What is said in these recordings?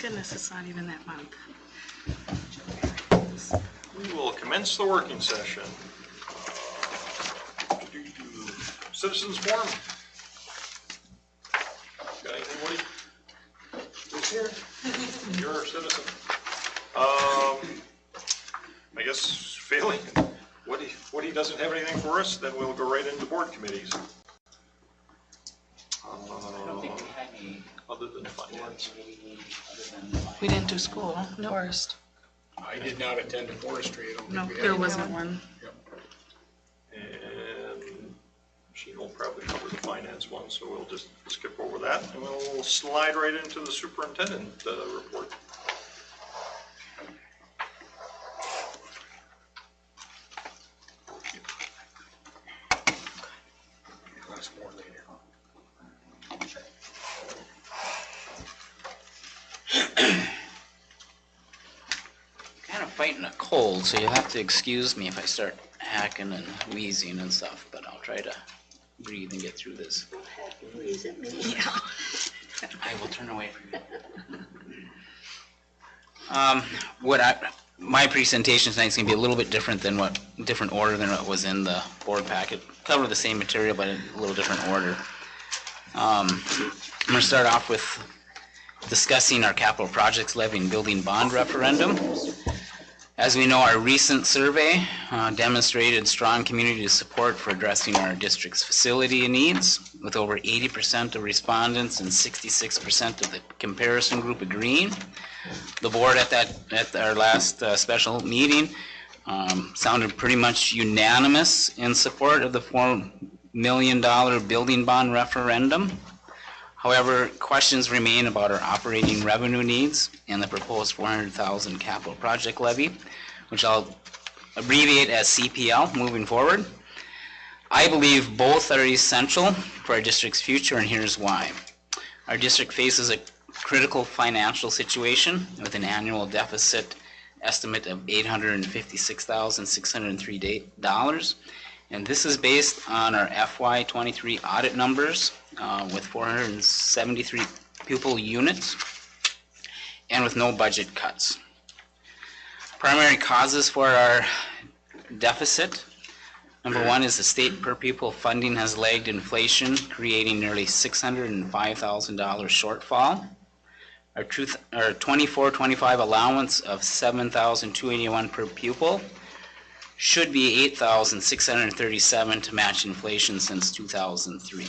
goodness, it's not even that month. We will commence the working session. Citizens forum. Got anything, Woody? Who's here? You're a citizen. I guess failing. Woody doesn't have anything for us, then we'll go right into board committees. I don't think we had any Other than finance. We didn't do school, no. Forest. I did not attend the forestry. I don't No, think we there had wasn't one. Yep. And Sheen will probably cover the finance one, so we'll just skip over that, and we'll slide right into the superintendent report. That's more later. kind of fighting a cold, so you'll have to excuse me if I start hacking and wheezing and stuff, but I'll try to breathe and get through this. Yeah. I will turn away from you. My presentation tonight is going to be a little bit different order than what was in the board packet. Cover the same material, but in a little different order. I'm going to start off with discussing our capital projects levy and building bond referendum. As we know, our recent survey demonstrated strong community support for addressing our district's facility needs, with over 80% of respondents and 66% of the comparison group agreeing. The board at our last special meeting sounded pretty much unanimous in support of the $4 million building bond referendum. However, questions remain about our operating revenue needs and the proposed $400,000 capital project levy, which I'll abbreviate as CPL moving forward. I believe both are essential for our district's future, and here's why. Our district faces a critical financial situation with an annual deficit estimate of $856,603, and this is based on our FY23 audit numbers with 473 pupil units and with no budget cuts. Primary causes for our deficit: number one is the state per pupil funding has lagged inflation, creating nearly $605,000 shortfall. Our 24-25 allowance of $7,281 per pupil should be $8,637 to match inflation since 2003.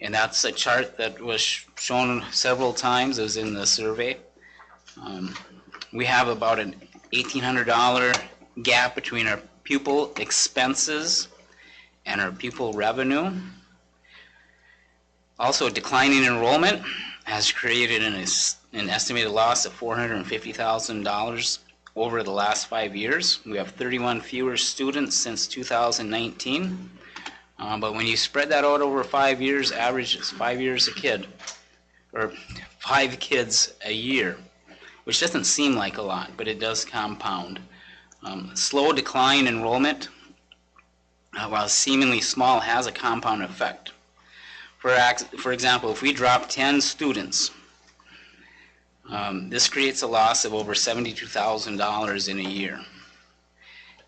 And that's a chart that was shown several times. It was in the survey. We have about an $1,800 gap between our pupil expenses and our pupil revenue. Also, declining enrollment has created an estimated loss of $450,000 over the last 5 years. We have 31 fewer students since 2019. But when you spread that out over 5 years, average is 5 years a kid, or 5 kids a year, which doesn't seem like a lot, but it does compound. Slow decline enrollment, while seemingly small, has a compound effect. For example, if we drop 10 students, this creates a loss of over $72,000 in a year.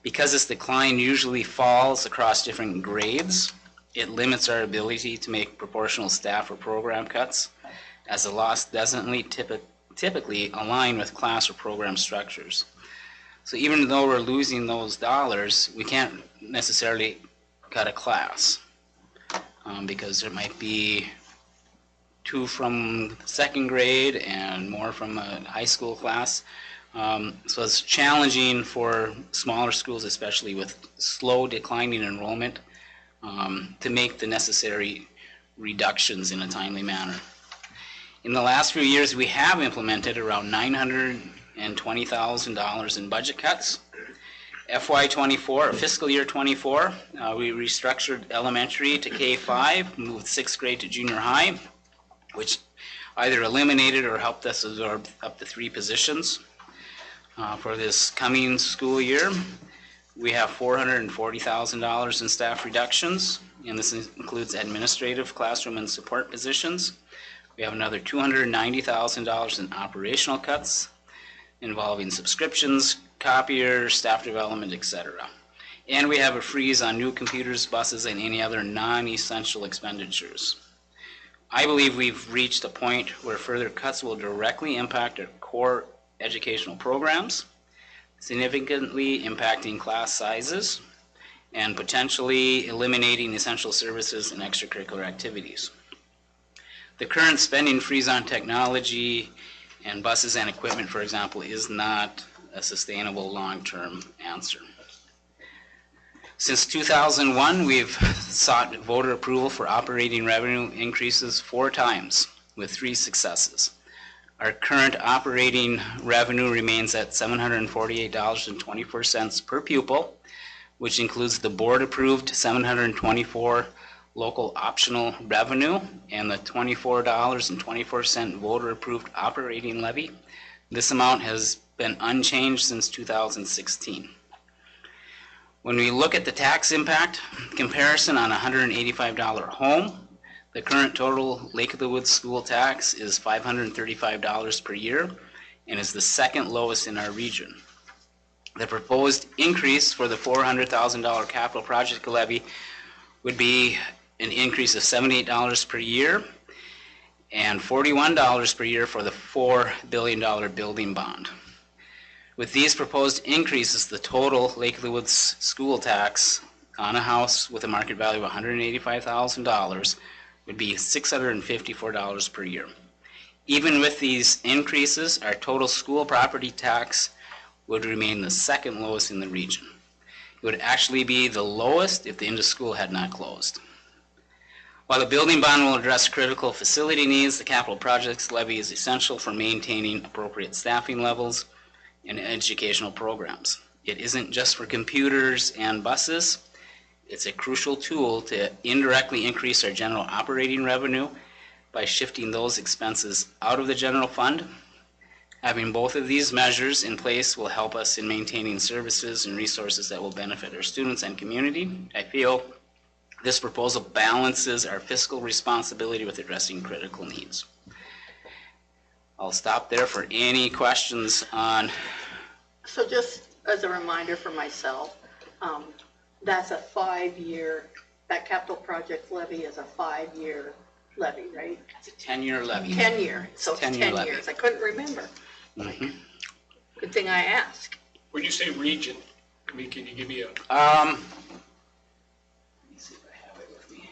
Because this decline usually falls across different grades, it limits our ability to make proportional staff or program cuts, as the loss doesn't typically align with class or program structures. So even though we're losing those dollars, we can't necessarily cut a class because there might be 2 from second grade and more from a high school class. So it's challenging for smaller schools, especially with slow declining enrollment, to make the necessary reductions in a timely manner. In the last few years, we have implemented around $920,000 in budget cuts. FY24, fiscal year 24, we restructured elementary to K5, moved 6th grade to junior high, which either eliminated or helped us absorb up to 3 positions. For this coming school year, we have $440,000 in staff reductions, and this includes administrative, classroom, and support positions. We We have another $290,000 in operational cuts involving subscriptions, copiers, staff development, etc. And we have a freeze on new computers, buses, and any other non-essential expenditures. I believe we've reached a point where further cuts will directly impact our core educational programs, significantly impacting class sizes, and potentially eliminating essential services and extracurricular activities. The current spending freeze on technology and buses and equipment, for example, is not a sustainable long-term answer. Since 2001, we've sought voter approval for operating revenue increases 4 times, with 3 successes. Our current operating revenue remains at $748.24 per pupil, which includes the board-approved $724 local optional revenue and the $24.24 voter-approved operating levy. This amount has been unchanged since 2016. When we look at the tax impact comparison on a $185 home, the current total Lake of the Woods school tax is $535 per year and is the second lowest in our region. The proposed increase for the $400,000 capital project levy would be an increase of $78 per year and $41 per year for the $4 billion building bond. With these proposed increases, the total Lake of the Woods school tax on a house with a market value of $185,000 would be $654 per year. Even with these increases, our total school property tax would remain the second lowest in the region. It would actually be the lowest if the Indus School had not closed. While the building bond will address critical facility needs, the capital projects levy is essential for maintaining appropriate staffing levels and educational programs. It isn't just for computers and buses. It's a crucial tool to indirectly increase our general operating revenue by shifting those expenses out of the general fund. Having both of these measures in place will help us in maintaining services and resources that will benefit our students and community. I feel this proposal balances our fiscal responsibility with addressing critical needs. I'll stop there for any questions on. So just as a reminder for myself, that's a 5-year, that capital project levy is a 5-year levy, right? It's a 10-year levy. 10-year, so it's 10 levy. years. I couldn't remember. Mm-hmm. Good thing I asked. When you say region, I mean, can you give me a, Let me see if I have it with me.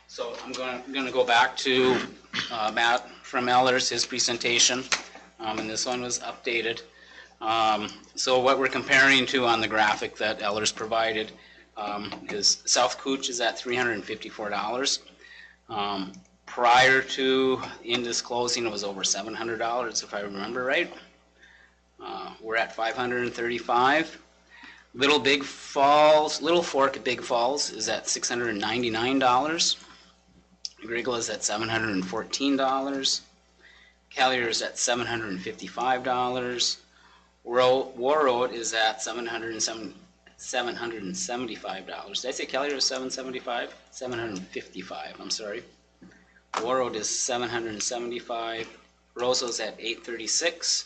So I'm going to go back to Matt from Ellers, his presentation, and this one was updated. So what we're comparing to on the graphic that Ellers provided is South Cooch is at $354. Prior to Indus closing, it was over $700, if I remember right. We're at $535. Little Fork Big Falls is at $699. Griggle is at $714. Collier is at $755. Warroad is at $775. Did I say Collier is $775? $755, I'm sorry. Warroad is $775. Roseau's at $836.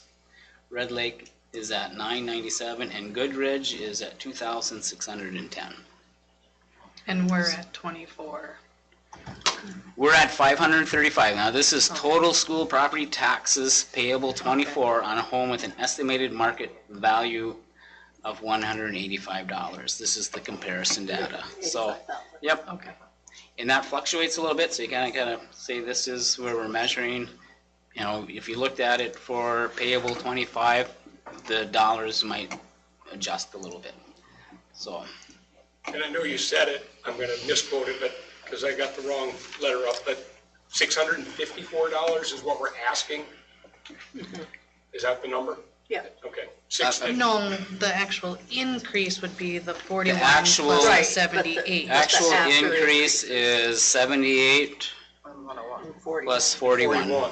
Red Lake is at $997, and Goodridge is at $2,610. And we're at 24. We're at $535. Now this is total school property taxes payable 24 on a home with an estimated market value of $185. This is the comparison data. So, yep. Okay. And that fluctuates a little bit, so you kind of say this is where we're measuring. You know, if you looked at it for payable 25, the dollars might adjust a little bit. So. and I know you said it, I'm gonna misquote it, but, because I got the wrong letter up, but $654 is what we're asking? Is that the number? Yeah. Okay, 650. No, the actual increase would be the 41 The actual- plus the Right, 78. but the Actual after increase is 78 plus 41. 41.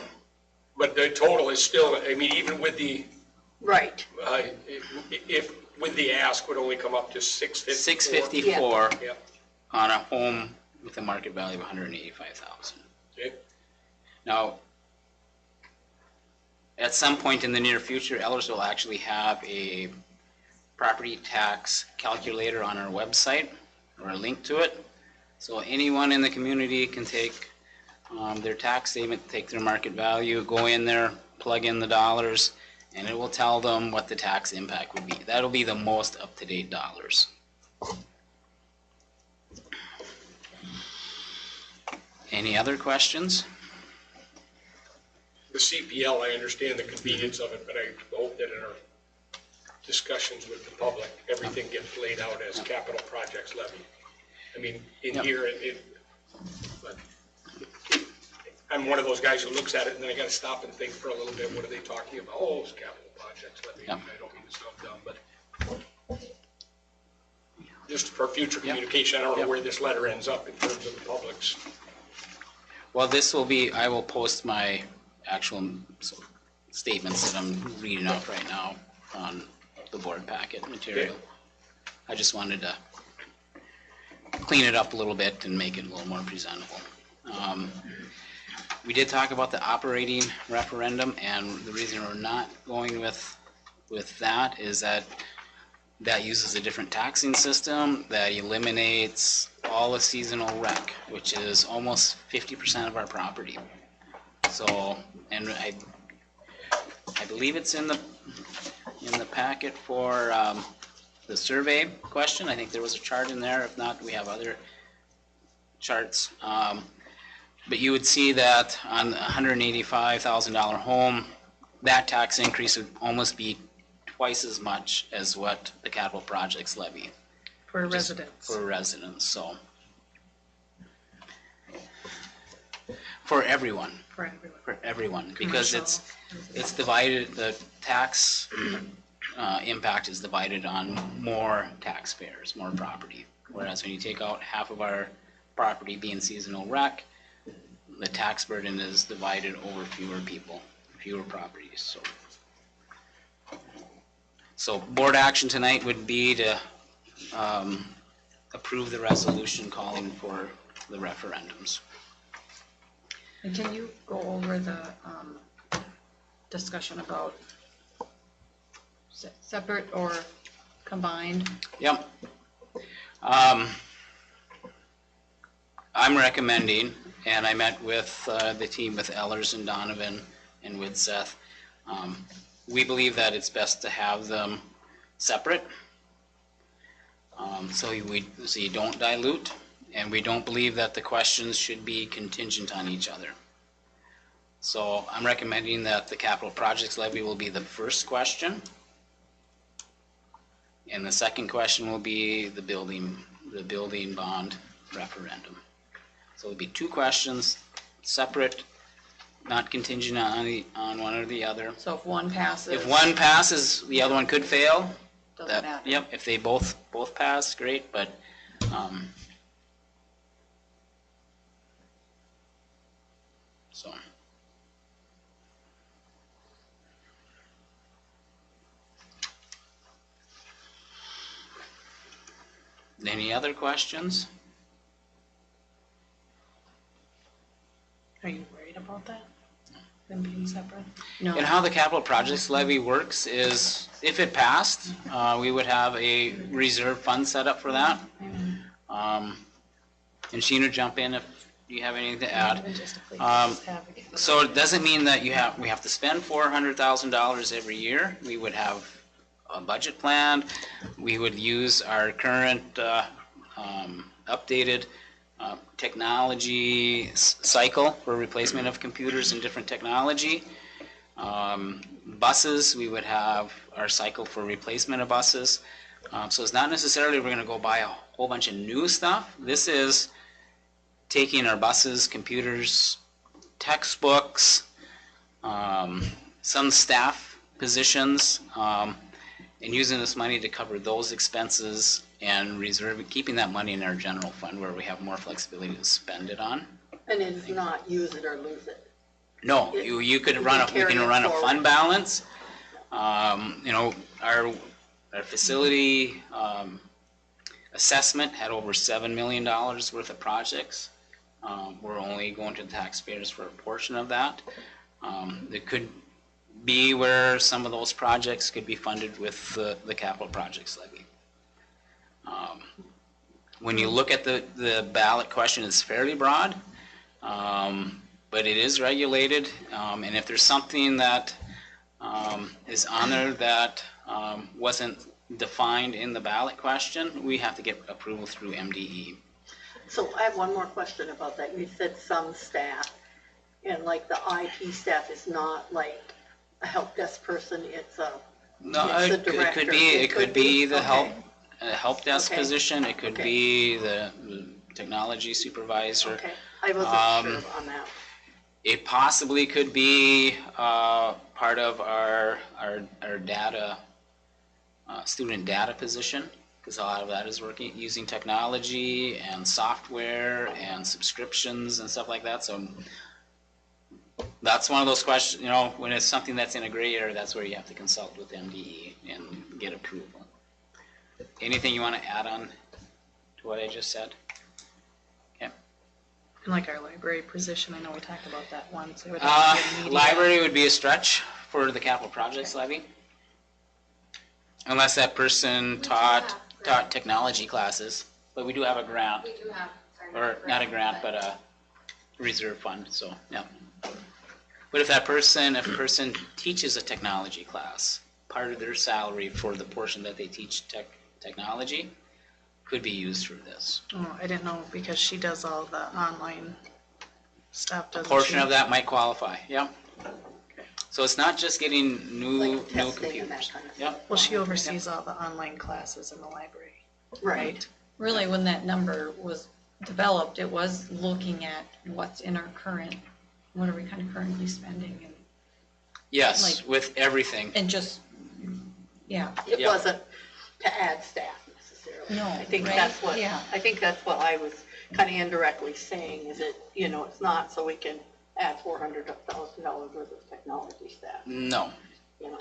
But the total is still, I mean, even with the Right. If, with the ask, would only come up to 654. 654 Yeah, on a home with a market value of 185,000. okay, Now, at some point in the near future, Ellers will actually have a property tax calculator on our website, or a link to it. So anyone in the community can take their tax statement, take their market value, go in there, plug in the dollars, and it will tell them what the tax impact would be. That'll be the most up-to-date dollars. Any other questions? the CPL, I understand the convenience of it, but I hope that in our discussions with the public, everything gets laid out as capital projects levy. I mean, in Yep. here, but I'm one of those guys who looks at it and then I gotta stop and think for a little bit, what are they talking about? Oh, it's capital projects levy. Yep. I don't mean to sound dumb, but just for future Yep. communication, I don't know Yep. where this letter ends up in terms of the public's. Well, this will be, I will post my actual statements that I'm reading out right now on the board packet material. Okay. I just wanted to clean it up a little bit and make it a little more presentable. We did talk about the operating referendum, and the reason we're not going with that is that uses a different taxing system that eliminates all the seasonal rec, which is almost 50% of our property. So, and I believe it's in the packet for the survey question. I think there was a chart in there. If not, we have other charts. But you would see that on a $185,000 home, that tax increase would almost be twice as much as what the capital projects levy For residents. for residents. So for everyone, For everyone. because it's divided. The tax impact is divided on more taxpayers, more property. Whereas when you take out half of our property being seasonal rec, the tax burden is divided over fewer people, fewer properties. So board action tonight would be to approve the resolution calling for the referendums. And can you go over the discussion about separate or combined? Yep. I'm recommending, and I met with the team with Ellers and Donovan and with Seth. We believe that it's best to have them separate, so you don't dilute, and we don't believe that the questions should be contingent on each other. So I'm recommending that the capital projects levy will be the first question, and the second question will be the building bond referendum. So it'll be two questions, separate, not contingent on one or the other. So if one passes. If one passes, the other one could fail. Doesn't matter. Yep, if they both pass, great, but, so. Any other questions? Are you worried about that? Them being separate? No. And how the capital projects levy works is, if it passed, we would have a reserve fund set up for that. And Sheena, jump in if you have anything to add. So it doesn't mean that we have to spend $400,000 every year. We would have a budget plan. We would use our current updated technology cycle for replacement of computers and different technology. Buses, we would have our cycle for replacement of buses. So it's not necessarily we're going to go buy a whole bunch of new stuff. This is taking our buses, computers, textbooks, some staff positions, and using this money to cover those expenses and keeping that money in our general fund where we have more flexibility to spend it on. And then not use it or lose it. No, you can run a carry it fund forward. balance, You know, our facility assessment had over $7 million worth of projects. We're only going to the taxpayers for a portion of that. It could be where some of those projects could be funded with the capital projects levy. When you look at the ballot question, it's fairly broad, but it is regulated. And if there's something that is on there that wasn't defined in the ballot question, we have to get approval through MDE. So I have one more question about that. You said some staff, and like the IT staff is not like a help desk person, it's a, No, it's it the director. could be the Okay. help desk Okay. position. It could Okay. be the technology supervisor. Okay, I wasn't sure on that. It possibly could be part of our data, student data position, because a lot of that is working using technology and software and subscriptions and stuff like that. So that's one of those questions, you know, when it's something that's in a gray area, that's where you have to consult with MDE and get approval. Anything you want to add on to what I just said? Okay. And like our library position, I know we talked about that once. It would have to be a media. Library would be a stretch for the capital projects levy. Unless that person taught technology classes, but we do have a grant, We do have, or not a grant, but a reserve fund, so, yeah. But if a person teaches a technology class, part of their salary for the portion that they teach technology could be used for this. Oh, I didn't know because she does all the online stuff, A doesn't she? portion of that might qualify, yeah. So it's not just getting new Like testing and that computers. kind of stuff. Yep. Well, she oversees all the online classes in the library, Right. right? really, when that number was developed, it was looking at what's in our current, what are we kind of currently spending Yes, Like- with everything. and just, yeah. It Yeah. wasn't to add staff necessarily. No, I think right? that's what, Yeah. I think that's what I was kind of indirectly saying, is it, you know, it's not so we can add $400,000 worth of technology staff, No. you know?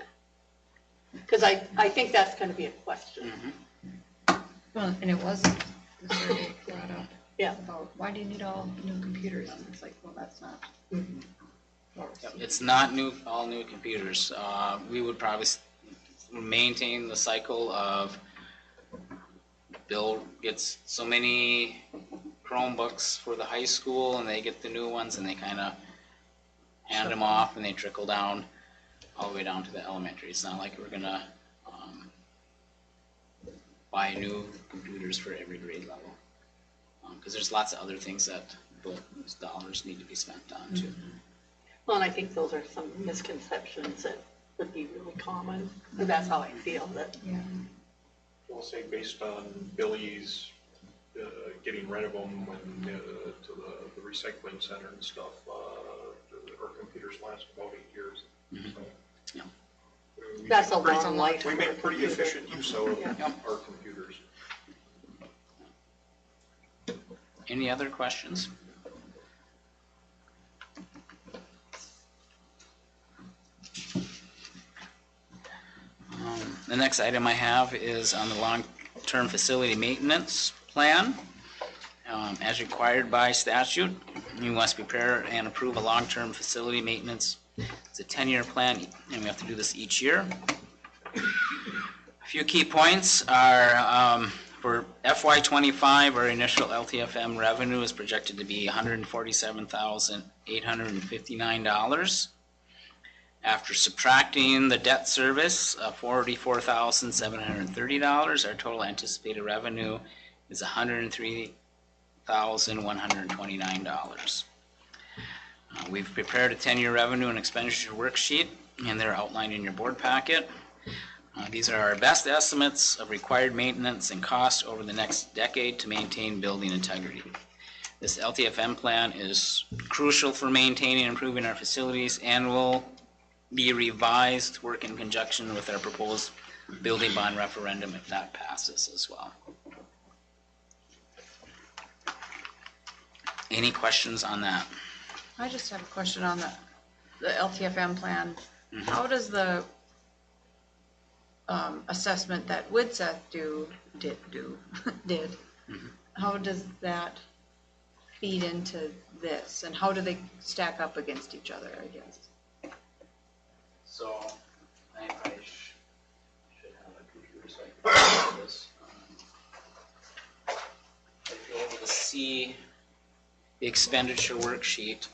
Because I think that's going to be a question. Well, and it was, the survey brought up Yeah. about, why do you need all new computers? And it's like, well, that's not. It's not all new computers. We would probably maintain the cycle of Bill gets so many Chromebooks for the high school and they get the new ones and they kind of hand them off and they trickle down all the way down to the elementary. It's not like we're gonna buy new computers for every grade level. Because there's lots of other things that those dollars need to be spent on too. Well, and I think those are some misconceptions that would be really common. And that's how I feel, that, Yeah. We'll say based on Billy's getting rid of them when to the recycling center and stuff, our computers last about 8 years. So, Yeah. that's a pretty- long life. We make pretty efficient use out of Yeah. our computers. Any other questions? The next item I have is on the long-term facility maintenance plan. As required by statute, you must prepare and approve a long-term facility maintenance. It's a 10-year plan, and we have to do this each year. A few key points are, for FY25, our initial LTFM revenue is projected to be $147,859. After subtracting the debt service of $44,730, our total anticipated revenue is $103,129. We've prepared a 10-year revenue and expenditure worksheet, and they're outlined in your board packet. These are our best estimates of required maintenance and costs over the next decade to maintain building integrity. This LTFM plan is crucial for maintaining and improving our facilities and will be revised to work in conjunction with our proposed building bond referendum if that passes as well. Any questions on that? I just have a question on the LTFM plan. How does the assessment that Widseth did. Mhm. How does that feed into this, and how do they stack up against each other, I guess? So, I should have a computer so I can do this. If you're able to see the expenditure worksheet,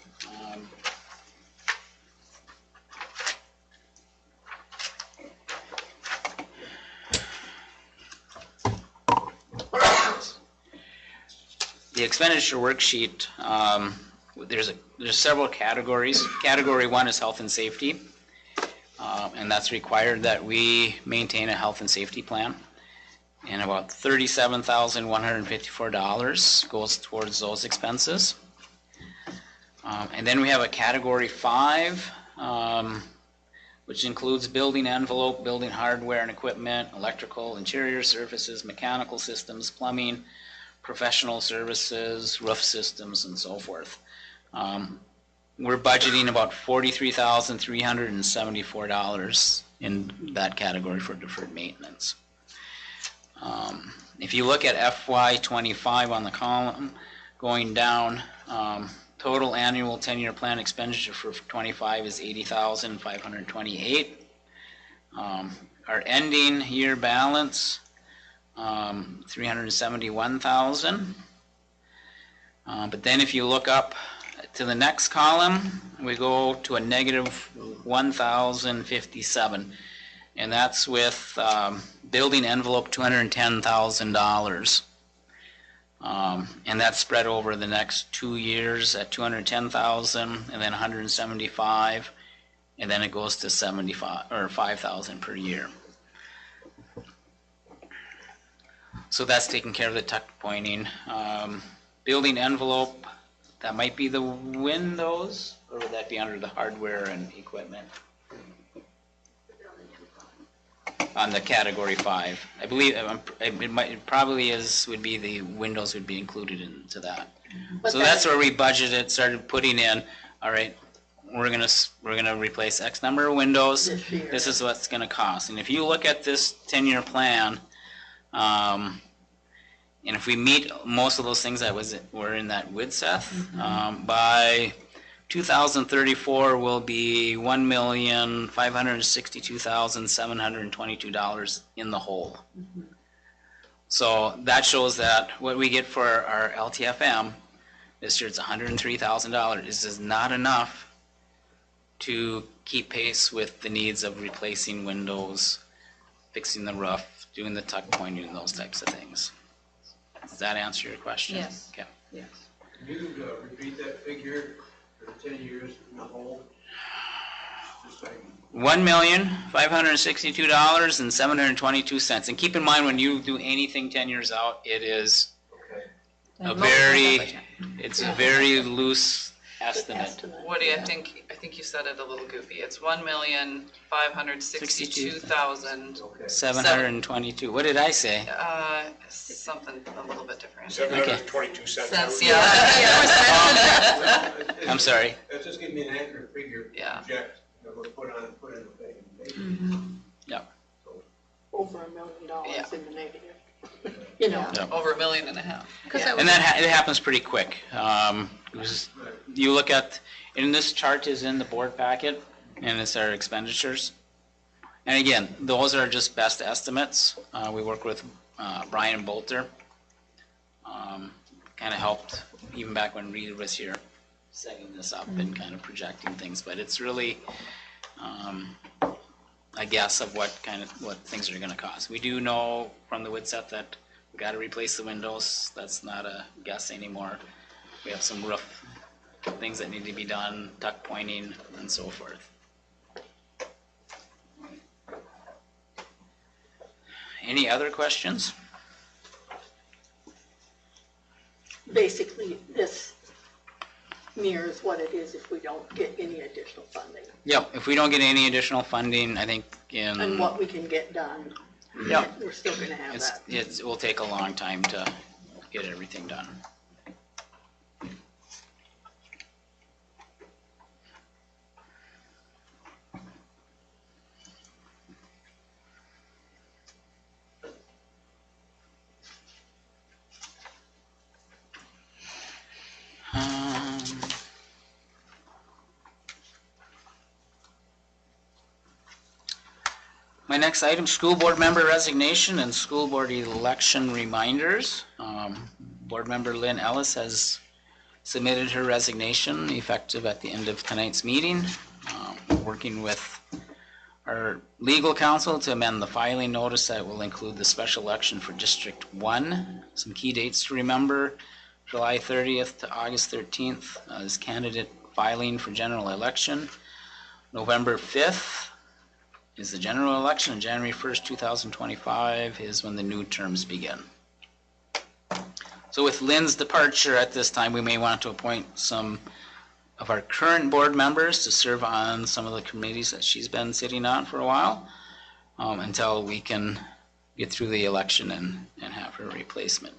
the expenditure worksheet, there's several categories. Category 1 is health and safety, and that's required that we maintain a health and safety plan. And about $37,154 goes towards those expenses. And then we have a category 5, which includes building envelope, building hardware and equipment, electrical, interior surfaces, mechanical systems, plumbing, professional services, roof systems, and so forth. We're budgeting about $43,374 in that category for deferred maintenance. If you look at FY25 on the column, going down, total annual 10-year plan expenditure for 25 is $80,528. Our ending year balance, $371,000. But then if you look up to the next column, we go to a negative $1,057, and that's with building envelope $210,000. And that's spread over the next 2 years at $210,000, and then $175,000, and then it goes to $5,000 per year. So that's taking care of the tuck pointing. Building envelope, that might be the windows, or would that be under the hardware and equipment? On the category 5, I believe it probably would be the windows would be included into that. But So that's where we budgeted, started putting in. All right, we're gonna replace X number of windows. This year. This is what's gonna cost. And if you look at this 10-year plan, and if we meet most of those things that were in that Widseth, by 2034 will be $1,562,722 in the hole. So that shows that what we get for our LTFM this year, it's $103,000. This is not enough to keep pace with the needs of replacing windows, fixing the roof, doing the tuck pointing, and those types of things. Does that answer your question? Yes. Okay. Yes. Can you repeat that figure for the 10 years in the whole? Just like, $1,562,722. And keep in mind, when you do anything 10 years out, it is okay. it's a very loose estimate. What do you think? I think you said it a little goofy. It's 1,562,000. Okay. 722. What did I say? Something a little bit different. 722 cents. Cents, yeah. I'm sorry. That's just give me an accurate figure. Yeah. Project, we'll put in the thing. Yep. Over $1 million Yeah. in the negative. You know, Yep. Over $1.5 million. Because Yeah. that was And it happens pretty quick. You look at, and this chart is in the board packet, and it's our expenditures. And again, those are just best estimates. We work with Brian Bolter. Kind of helped even back when Rita was here, setting this up and kind of projecting things. But it's really a guess of what things are going to cost. We do know from the Widseth that we got to replace the windows. That's not a guess anymore. We have some roof things that need to be done, tuck pointing, and so forth. Any other questions? basically this mirrors what it is if we don't get any additional funding Yep, if we don't get any additional funding, I think and what we can get done. Yep. We're still gonna have that. it will take a long time to get everything done. My next item, school board member resignation and school board election reminders. Board member Lynn Ellis has submitted her resignation effective at the end of tonight's meeting. Working with our legal counsel to amend the filing notice that will include the special election for District 1. Some key dates to remember: July 30th to August 13th is candidate filing for general election. November 5th is the general election, and January 1st, 2025 is when the new terms begin. So with Lynn's departure at this time, we may want to appoint some of our current board members to serve on some of the committees that she's been sitting on for a while, until we can get through the election and have her replacement.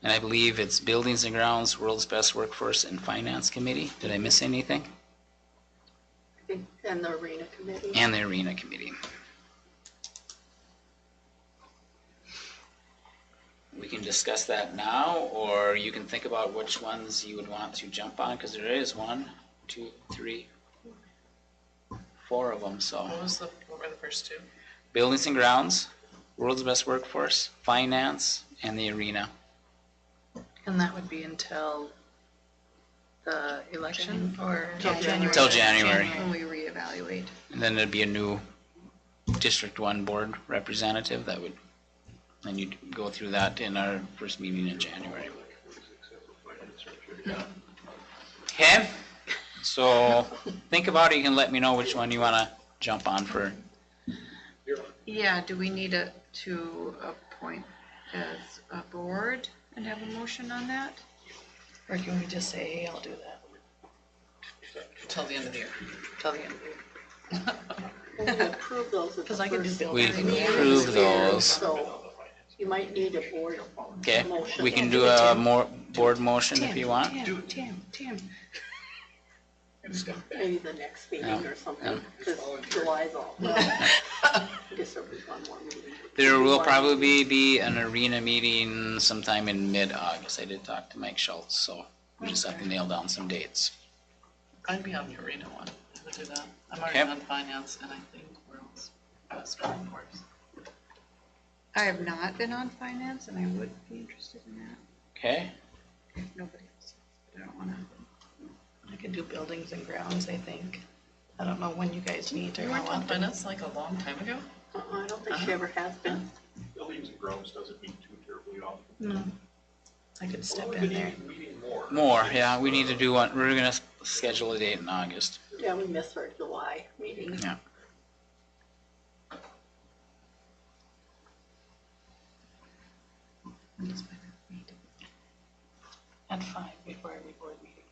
And I believe it's Buildings and Grounds, World's Best Workforce, and Finance Committee. Did I miss anything? I think, and the arena committee. And the Arena Committee. We can discuss that now, or you can think about which ones you would want to jump on, because there is 1, 2, 3, 4 of them, so. What were the first two? Buildings and Grounds, World's Best Workforce, Finance, and the Arena. And that would be until the election or? Till January. Till January. When we reevaluate. And then there'd be a new District 1 board representative that would, and you'd go through that in our first meeting in January. Okay, so think about it. You can let me know which one you want to jump on for. Yeah, do we need to appoint as a board and have a motion on that? Or can we just say, hey, I'll do that? Till the end of the year. Till the end of the year. Well, we approve those at the Because I could do first buildings. We and grounds. approve those. So you might need a board Okay, motion. we can do a more board motion if you want. Tim. Maybe the next meeting Yeah. or something, because July's all. I guess there'll be one more meeting. There will probably be an Arena meeting sometime in mid-August. I did talk to Mike Schultz, so we just have to nail down some dates. I'd be on the arena one, I would do that. I'm already Okay. on finance and I think World's Best Workforce. I have not been on finance and I would be interested in that. Okay, If nobody else, but I don't wanna. I could do buildings and grounds, I think. I don't know when you guys meet or You how weren't on often. finance like a long time ago? I don't think she ever has been. Buildings and Grounds doesn't meet too terribly often. No. I could step We've in been there. meeting more. more, yeah, we need to do one. We're gonna schedule a date in August. Yeah, we missed our July meeting. Yeah. At 5 before every board meeting.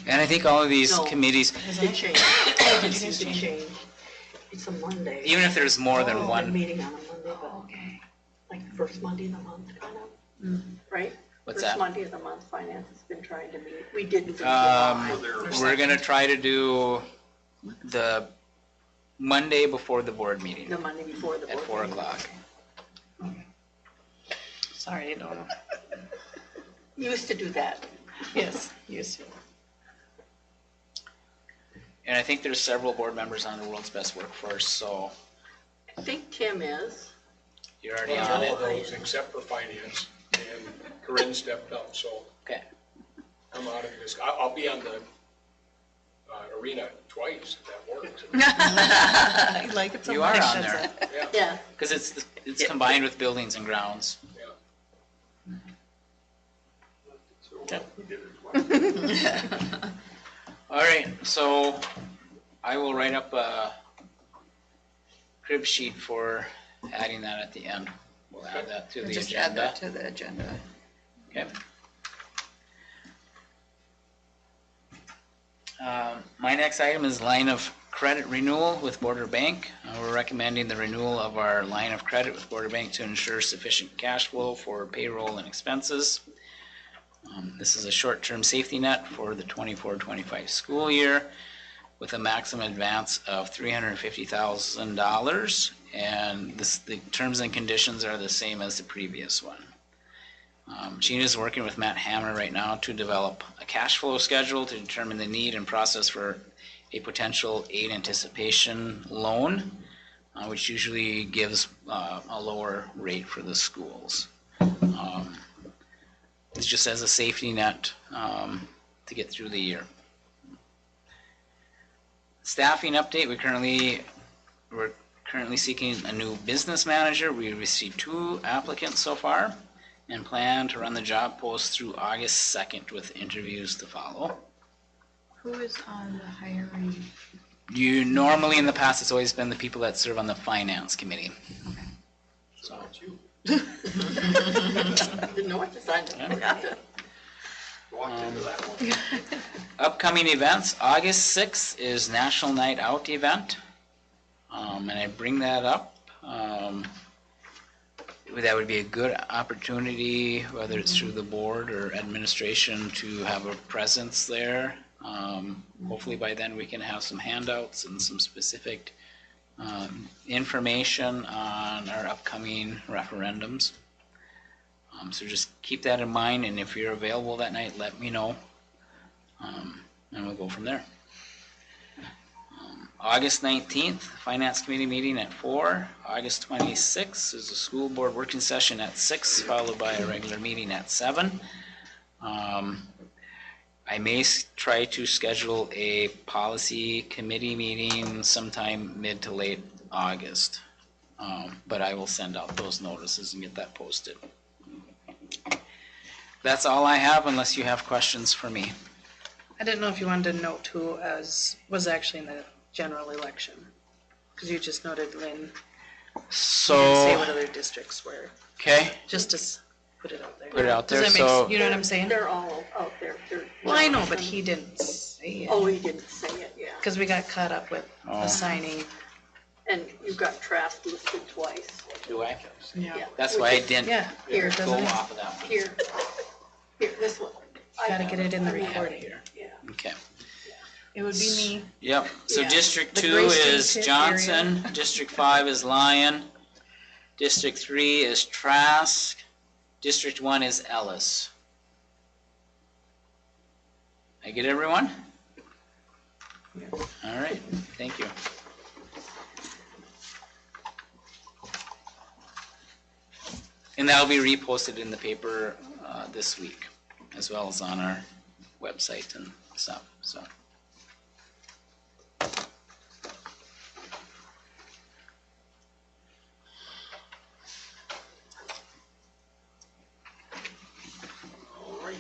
And I think all of these No. committees, It changed. It did change. It's a Monday. even if there's more than We're one, meeting on a Monday, but Okay. like the first Monday of the month, kind of, right? what's First that? Monday of the month, finance has been trying to meet. We didn't do Um, July. We're gonna try to do the Monday before the board meeting The Monday before the at board 4 meeting. o'clock. Sorry, I don't know. Used to do that. Yes, used to. And I think there's several board members on the World's Best Workforce, so I think Tim is. you're already On on all it. of those except for finance, and Corinne stepped up, so Okay. I'm out of this. I'll be on the arena twice, if that works. I like it so You much. are on That's there, Yeah, Yeah. because it's combined with Buildings and Grounds. yeah. So we did it twice. All right, so I will write up a crib sheet for adding that at the end. We'll add that to the Just add agenda. that to the agenda. Okay. My next item is line of credit renewal with Border Bank. We're recommending the renewal of our line of credit with Border Bank to ensure sufficient cash flow for payroll and expenses. This is a short-term safety net for the 24-25 school year with a maximum advance of $350,000. And the terms and conditions are the same as the previous one. Gina is working with Matt Hammer right now to develop a cash flow schedule to determine the need and process for a potential aid anticipation loan. which usually gives a lower rate for the schools. It's just as a safety net to get through the year. Staffing update, we're currently seeking a new business manager. We received 2 applicants so far and plan to run the job post through August 2nd with interviews to follow. Who is on the hiring? Normally in the past, it's always been the people that serve on the finance committee. So it's you. Didn't know what to sign. Walked into that one. Upcoming events, August 6th is National Night Out event. And I bring that up. That would be a good opportunity, whether it's through the board or administration, to have a presence there. Hopefully by then we can have some handouts and some specific information on our upcoming referendums. So just keep that in mind, and if you're available that night, let me know, and we'll go from there. August 19th, Finance Committee meeting at 4. August 26th is a school board working session at 6, followed by a regular meeting at 7. I may try to schedule a policy committee meeting sometime mid to late August, but I will send out those notices and get that posted. That's all I have, unless you have questions for me. I didn't know if you wanted to note who was actually in the general election, because you just noted Lynn. You didn't say what So, other districts were, okay, just to put it out there. put it out there. Does that make, So, you know what I'm saying? They're all out there. Well, I know, but he didn't say Oh, it, he didn't say it, yeah. because we got caught up with Oh. assigning. And you've got Trask listed twice. do I? Yeah. That's why I didn't Yeah, here, go doesn't it? off of that one. Here, this one. Gotta get it in the I mean, recording. Here. Yeah. Okay. It would be me. Yep, so Yeah. District The 2 Gray is State Johnson, District 5 is Lyon, District 3 is Trask, District 1 is Ellis. I get everyone? All right, thank you. And that'll be reposted in the paper this week, as well as on our website and stuff, so. All right.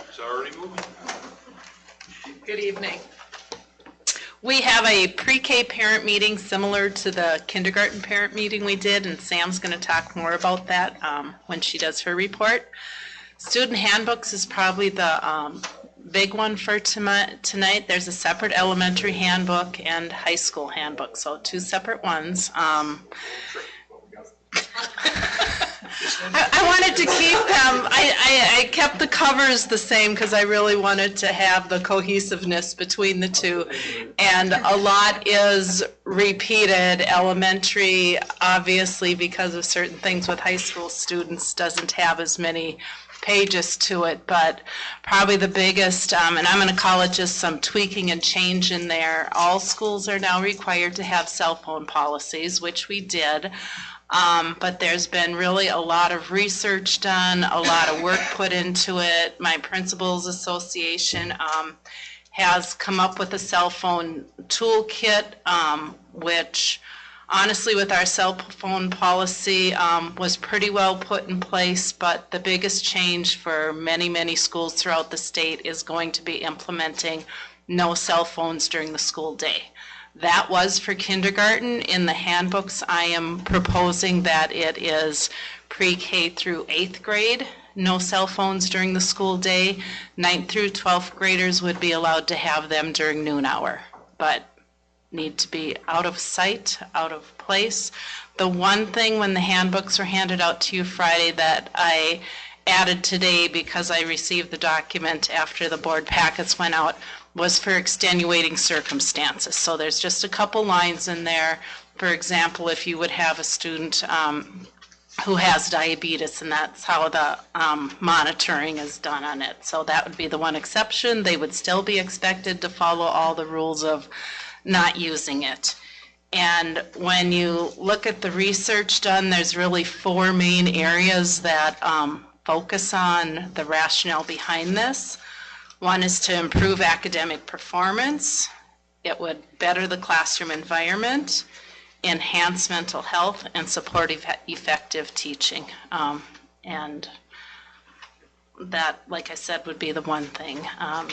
It's already moving. Good evening. We have a pre-K parent meeting similar to the kindergarten parent meeting we did, and Sam's going to talk more about that when she does her report. Student handbooks is probably the big one for tonight. There's a separate elementary handbook and high school handbook, so 2 separate ones. I wanted to keep them, I kept the covers the same because I really wanted to have the cohesiveness between the two. And a lot is repeated. Elementary, obviously, because of certain things with high school students, doesn't have as many pages to it, but probably the biggest, and I'm going to call it just some tweaking and change in there. All schools are now required to have cell phone policies, which we did. But there's been really a lot of research done, a lot of work put into it. My Principals Association has come up with a cell phone toolkit, which honestly with our cell phone policy was pretty well put in place, but the biggest change for many, many schools throughout the state is going to be implementing no cell phones during the school day. That was for kindergarten. In the handbooks, I am proposing that it is pre-K through 8th grade, no cell phones during the school day. 9th through 12th graders would be allowed to have them during noon hour, but need to be out of sight, out of place. The one thing when the handbooks were handed out to you Friday that I added today, because I received the document after the board packets went out, was for extenuating circumstances. So there's just a couple lines in there. For example, if you would have a student who has diabetes, and that's how the monitoring is done on it. So that would be the one exception. They would still be expected to follow all the rules of not using it. And when you look at the research done, there's really 4 main areas that focus on the rationale behind this. One is to improve academic performance. It would better the classroom environment, enhance mental health, and support effective teaching. And that, like I said, would be the one thing.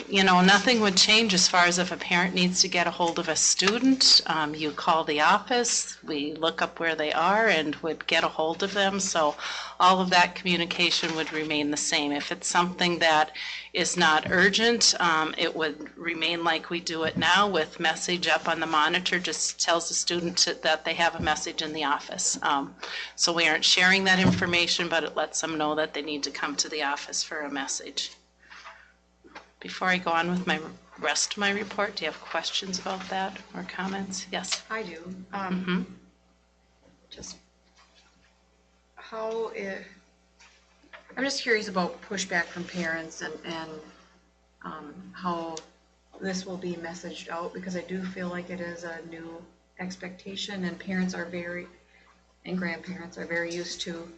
Nothing would change as far as if a parent needs to get a hold of a student. You call the office, we look up where they are and would get a hold of them. So all of that communication would remain the same. If it's something that is not urgent, it would remain like we do it now with message up on the monitor, just tells the student that they have a message in the office. So we aren't sharing that information, but it lets them know that they need to come to the office for a message. Before I go on with my rest of my report, do you have questions about that or comments? Yes? I do. Just how I'm just curious about pushback from parents and how this will be messaged out, because I do feel like it is a new expectation, and parents are and grandparents are very used to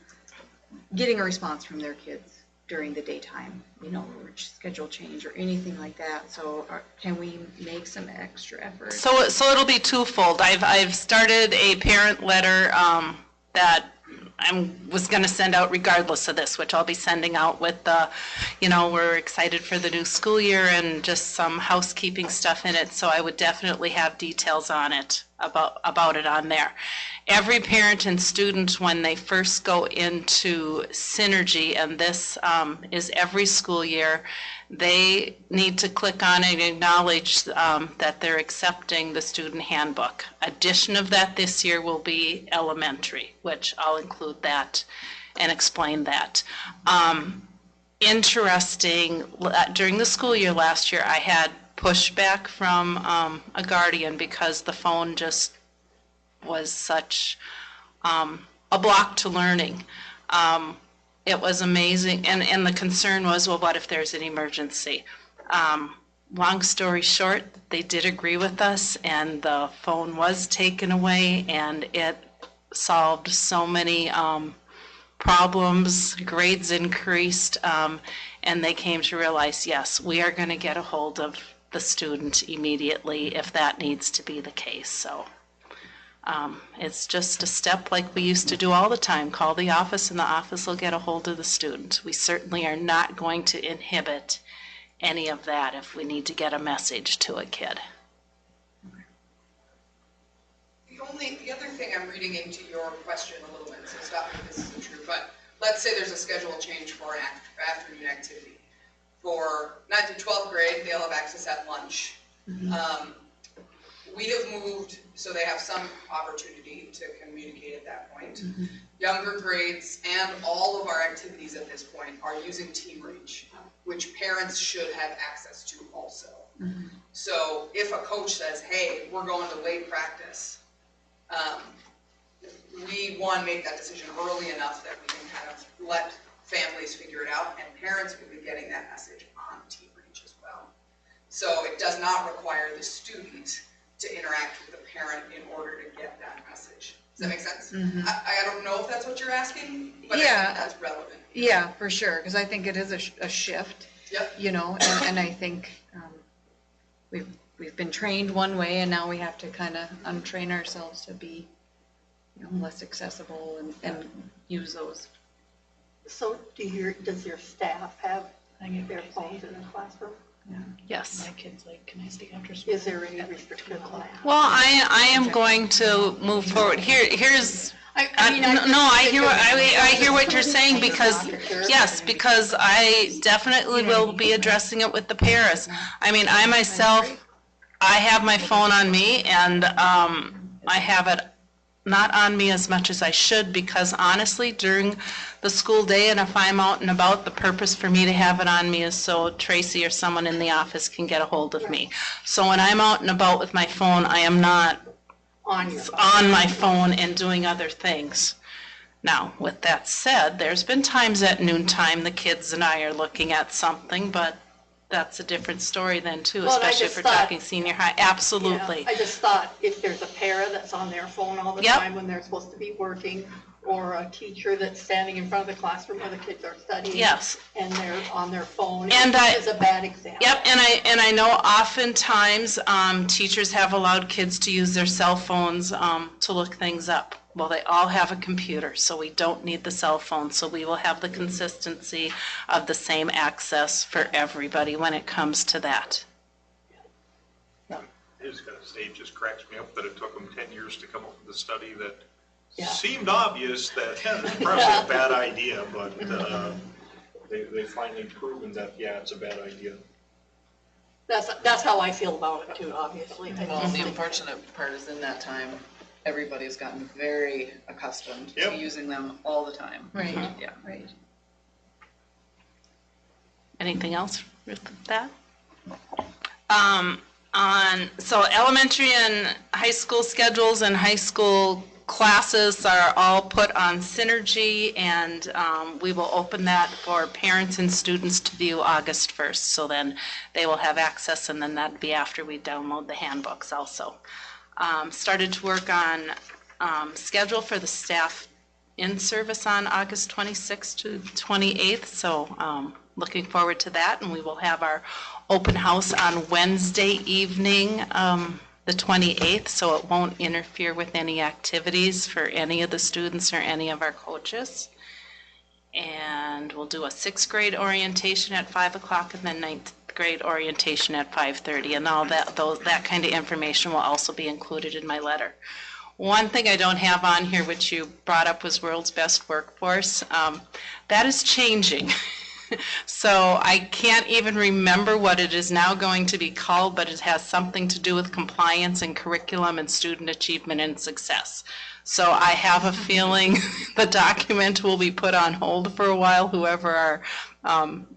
getting a response from their kids during the daytime, or schedule change or anything like that. So can we make some extra effort? So it'll be twofold. I've started a parent letter that I was going to send out regardless of this, which I'll be sending out with the, we're excited for the new school year and just some housekeeping stuff in it. So I would definitely have details on it, about it on there. Every parent and student, when they first go into Synergy, and this is every school year, they need to click on and acknowledge that they're accepting the student handbook. Addition of that this year will be elementary, which I'll include that and explain that. Interesting, during the school year last year, I had pushback from a guardian because the phone just was such a block to learning. It was amazing, and the concern was, well, what if there's an emergency? Long story short, they did agree with us, and the phone was taken away, and it solved so many problems, grades increased, and they came to realize, yes, we are going to get a hold of the student immediately if that needs to be the case. So it's just a step like we used to do all the time. Call the office and the office will get a hold of the student. We certainly are not going to inhibit any of that if we need to get a message to a kid. The other thing I'm reading into your question a little bit, so stop me if this isn't true, but let's say there's a schedule change for an afternoon activity. For 9th and 12th grade, they'll have access at lunch. We have moved, so they have some opportunity to communicate at that point. Younger grades and all of our activities at this point are using Team Reach, which parents should have access to also. So if a coach says, hey, we're going to late practice, we, make that decision early enough that we can kind of let families figure it out, and parents will be getting that message on Team Reach as well. So it does not require the student to interact with the parent in order to get that message. Does that make sense? I don't know if that's what you're asking, but I think that's relevant. Yeah, for sure, because I think it is a shift. Yep. And I think we've been trained one way, and now we have to kind of untrain ourselves to be less accessible and use those. So does your staff have their phones in the classroom? Yes. My kid's like, can I stay after school? Is there any restriction on that? Well, I am going to move forward. Here's I hear what you're saying, because because I definitely will be addressing it with the parents. I myself, I have my phone on me, and I have it not on me as much as I should, because honestly, during the school day, and if I'm out and about, the purpose for me to have it on me is so Tracy or someone in the office can get a hold of me. So when I'm out and about with my phone, I am not on my phone and doing other things. Now, with that said, there's been times at noontime the kids and I are looking at something, but that's a different story then too, Well, and I especially if just we're thought- talking senior high, absolutely. Yeah, I just thought if there's a para that's on their phone all the Yep. time when they're supposed to be working, or a teacher that's standing in front of the classroom where the kids are studying. Yes. And they're on their phone. And It's a bad example. Yep, and I know oftentimes, teachers have allowed kids to use their cell phones, to look things up. Well, they all have a computer, so we don't need the cell phone, so we will have the consistency of the same access for everybody when it comes to that. I just gotta say, it just cracks me up that it took them 10 years to come up with a study that Yeah. seemed obvious that, yeah, this is probably a bad idea, but they finally proven that, yeah, it's a bad idea. That's how I feel about it too, obviously. I Well, just the think- unfortunate part is in that time, everybody's gotten very accustomed Yep. to using them all the time. Right. Yeah. Right. Anything else with that? So elementary and high school schedules and high school classes are all put on Synergy, and we will open that for parents and students to view August 1st. So then they will have access, and then that'd be after we download the handbooks also. Started to work on schedule for the staff in service on August 26th to 28th, so looking forward to that. And we will have our open house on Wednesday evening, the 28th, so it won't interfere with any activities for any of the students or any of our coaches. And we'll do a 6th grade orientation at 5 o'clock and then 9th grade orientation at 5:30. And all that kind of information will also be included in my letter. One thing I don't have on here, which you brought up, was World's Best Workforce. That is changing. So I can't even remember what it is now going to be called, but it has something to do with compliance and curriculum and student achievement and success. So I have a feeling the document will be put on hold for a while, whoever our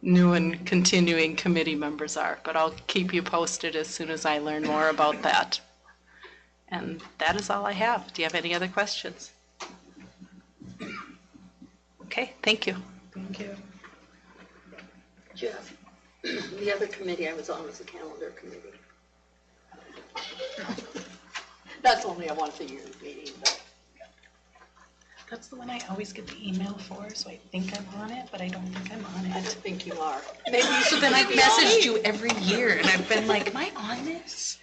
new and continuing committee members are. But I'll keep you posted as soon as I learn more about that. And that is all I have. Do you have any other questions? Okay, thank you. Thank you. Jeff, the other committee I was on was the calendar committee. That's only a once-a-year meeting, but. That's the one I always get the email for, so I think I'm on it, but I don't think I'm on I it. don't think you are. Maybe you So should then I've be on messaged it. you every year, and I've been like, am I on this?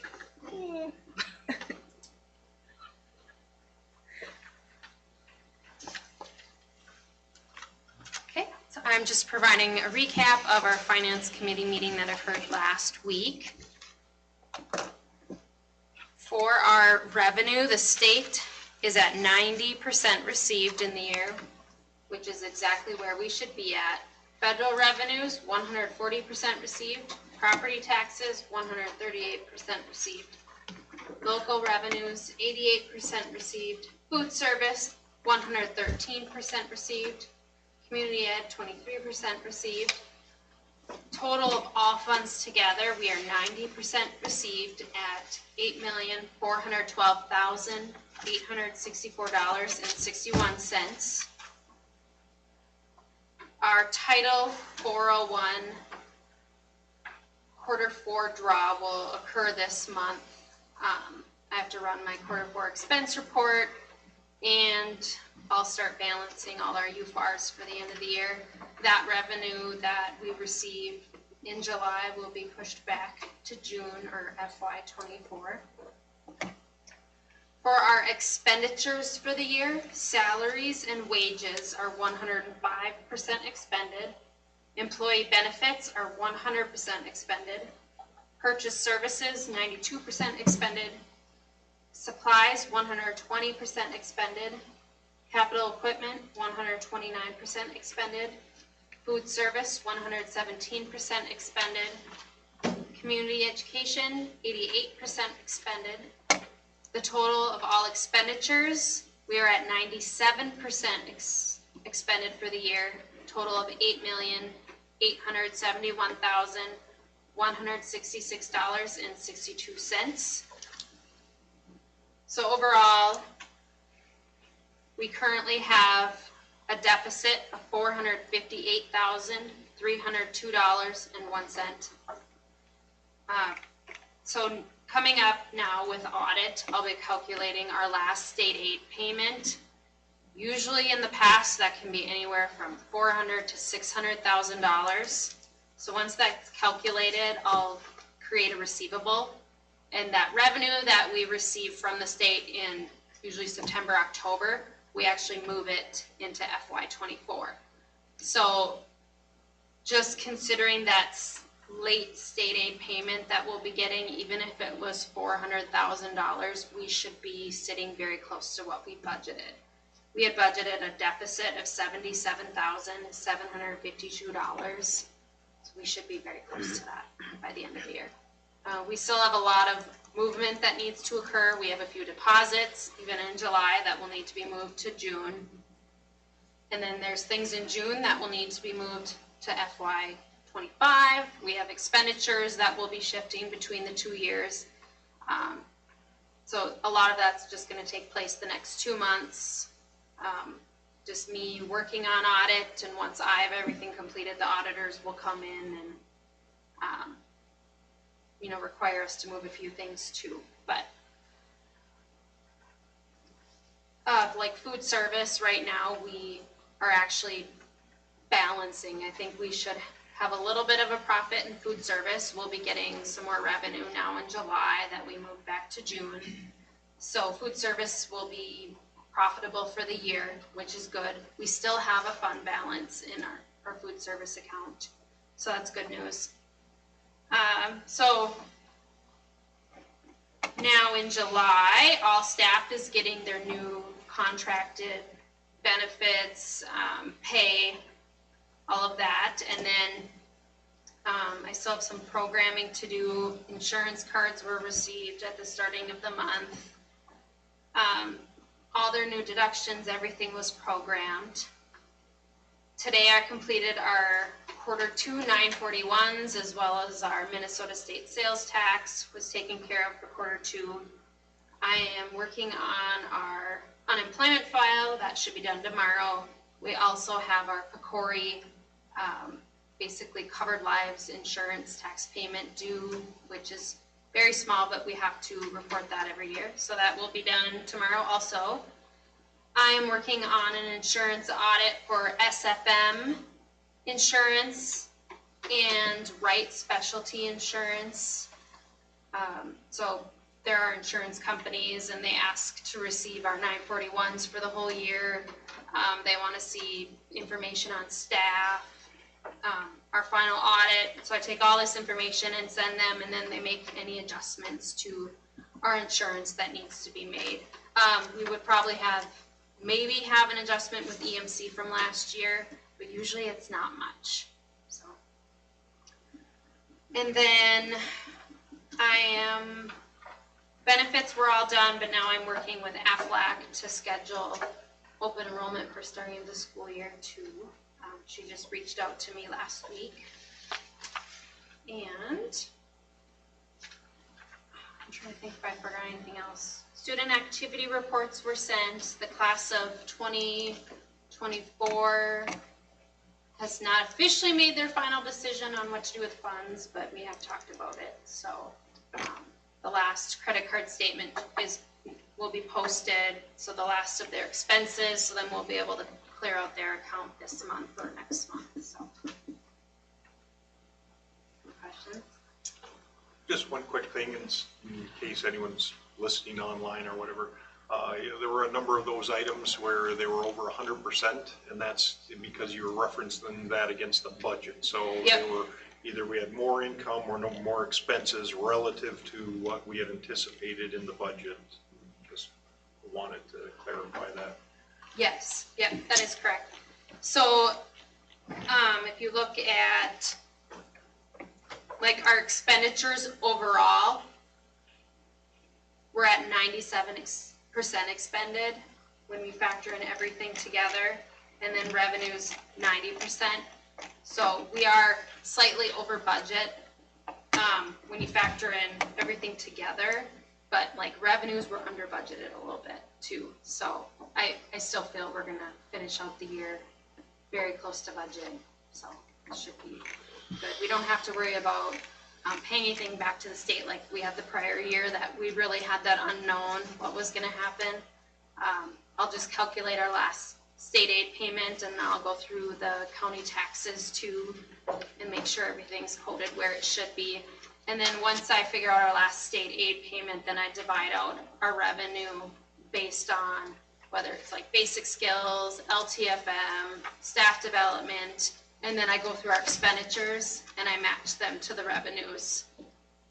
Okay, so I'm just providing a recap of our finance committee meeting that occurred last week. For our revenue, the state is at 90% received in the year, which is exactly where we should be at. Federal revenues, 140% received. Property taxes, 138% received. Local revenues, 88% received. Food service, 113% received. Community ed, 23% received. Total of all funds together, we are 90% received at $8,412,864.61. Our Title 401 quarter 4 draw will occur this month. I have to run my quarter 4 expense report, and I'll start balancing all our UFARs for the end of the year. That revenue that we receive in July will be pushed back to June or FY24. For our expenditures for the year, salaries and wages are 105% expended. Employee benefits are 100% expended. Purchase services, 92% expended. Supplies, 120% expended. Capital equipment, 129% expended. Food service, 117% expended. Community education, 88% expended. The total of all expenditures, we are at 97% expended for the year. Total of $8,871,166.62. So overall, we currently have a deficit of $458,302.01. So coming up now with audit, I'll be calculating our last state aid payment. Usually in the past, that can be anywhere from $400,000 to $600,000. So once that's calculated, I'll create a receivable. And that revenue that we receive from the state in usually September, October, we actually move it into FY24. So just considering that late state aid payment that we'll be getting, even if it was $400,000, we should be sitting very close to what we budgeted. We had budgeted a deficit of $77,752. So we should be very close to that by the end of the year. We still have a lot of movement that needs to occur. We have a few deposits, even in July, that will need to be moved to June. And then there's things in June that will need to be moved to FY25. We have expenditures that will be shifting between the 2 years. So a lot of that's just going to take place the next 2 months. Just me working on audit, and once I have everything completed, the auditors will come in and require us to move a few things too. But like food service, right now we are actually balancing. I think we should have a little bit of a profit in food service. We'll be getting some more revenue now in July that we moved back to June. So food service will be profitable for the year, which is good. We still have a fund balance in our food service account. So that's good news. So now in July, all staff is getting their new contracted benefits, pay, all of that. And then I still have some programming to do. Insurance cards were received at the starting of the month. All their new deductions, everything was programmed. Today I completed our Q2 941s, as well as our Minnesota state sales tax was taken care of for Q2. I am working on our unemployment file. That should be done tomorrow. We also have our PCORI, basically covered lives insurance tax payment due, which is very small, but we have to report that every year. So that will be done tomorrow also. I am working on an insurance audit for SFM insurance and Wright Specialty Insurance. So there are insurance companies and they ask to receive our 941s for the whole year. They want to see information on staff, our final audit. So I take all this information and send them, and then they make any adjustments to our insurance that needs to be made. We would probably maybe have an adjustment with EMC from last year, but usually it's not much. So, and then benefits were all done, but now I'm working with AFLAC to schedule open enrollment for starting the school year too. She just reached out to me last week. And I'm trying to think if I forgot anything else. Student activity reports were sent. The class of 2024 has not officially made their final decision on what to do with funds, but we have talked about it. So the last credit card statement will be posted, so the last of their expenses, so then we'll be able to clear out their account this month or next month. So, questions? Just one quick thing in case anyone's listening online or whatever. There were a number of those items where they were over 100%, and that's because you were referencing that against the budget. So Yep. they were either we had more income or no more expenses relative to what we had anticipated in the budget. Just wanted to clarify that. Yes, yep, that is correct. So, if you look at like our expenditures overall, we're at 97% expended when we factor in everything together, and then revenues 90%. So we are slightly over budget when you factor in everything together, but like revenues were under budgeted a little bit too. So I still feel we're gonna finish out the year very close to budget, so it should be good. We don't have to worry about pay anything back to the state like we had the prior year that we really had that unknown what was gonna happen. I'll just calculate our last state aid payment and I'll go through the county taxes too and make sure everything's coded where it should be. And then once I figure out our last state aid payment, then I divide out our revenue based on whether it's like basic skills, LTFM, staff development, and then I go through our expenditures and I match them to the revenues.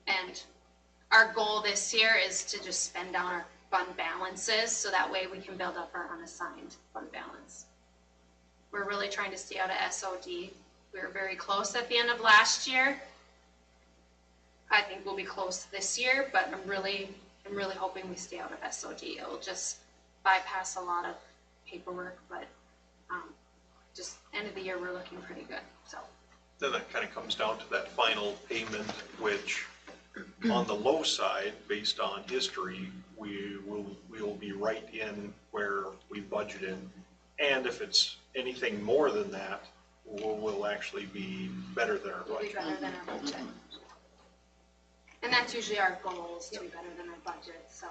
And our goal this year is to just spend down our fund balances so that way we can build up our unassigned fund balance. We're really trying to stay out of SOD. We were very close at the end of last year. I think we'll be close this year, but I'm really hoping we stay out of SOD. It'll just bypass a lot of paperwork, but just end of the year, we're looking pretty good, so. Then that kind of comes down to that final payment, which on the low side, based on history, we will be right in where we budgeted. And if it's anything more than that, we'll actually be better than our We'll be budget. better than our budget. And that's usually our goal, is to be better than our budget, so.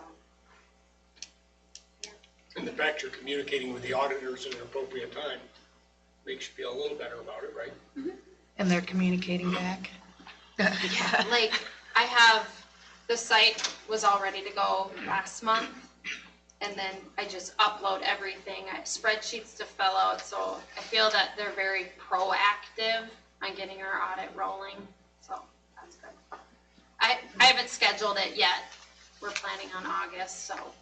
And the fact you're communicating with the auditors at an appropriate time makes you feel a little better about it, right? And they're communicating back. Yeah, like, I have, the site was all ready to go last month, and then I just upload everything. I have spreadsheets to fill out, so I feel that they're very proactive on getting our audit rolling, so that's good. I haven't scheduled it yet. We're planning on August, so.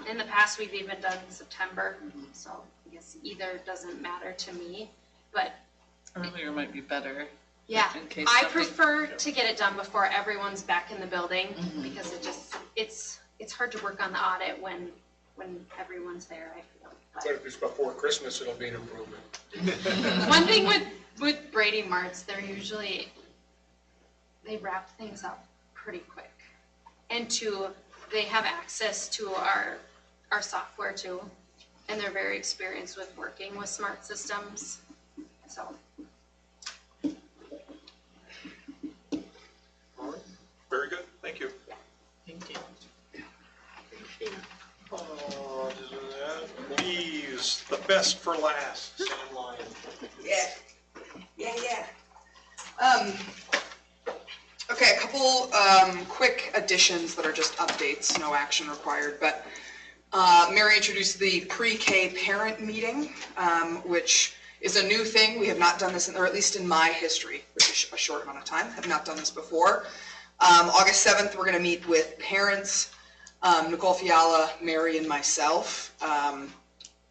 In the past, we've even done September, so I guess either doesn't matter to me, but. Earlier might be better. Yeah, In case I something- prefer to get it done before everyone's back in the building, because it's hard to work on the audit when everyone's there, I feel. But if it's before Christmas, it'll be an improvement. One thing with Brady Marts, they wrap things up pretty quick. And they have access to our software too, and they're very experienced with working with smart systems, so. All right. Very good, thank you. Thank you. Please, the best for last, Sam Lyon. Yeah. Okay, a couple quick additions that are just updates, no action required, but Mary introduced the pre-K parent meeting, which is a new thing. We have not done this, or at least in my history, which is a short amount of time, have not done this before. August 7th, we're gonna meet with parents, Nicole Fiala, Mary, and myself.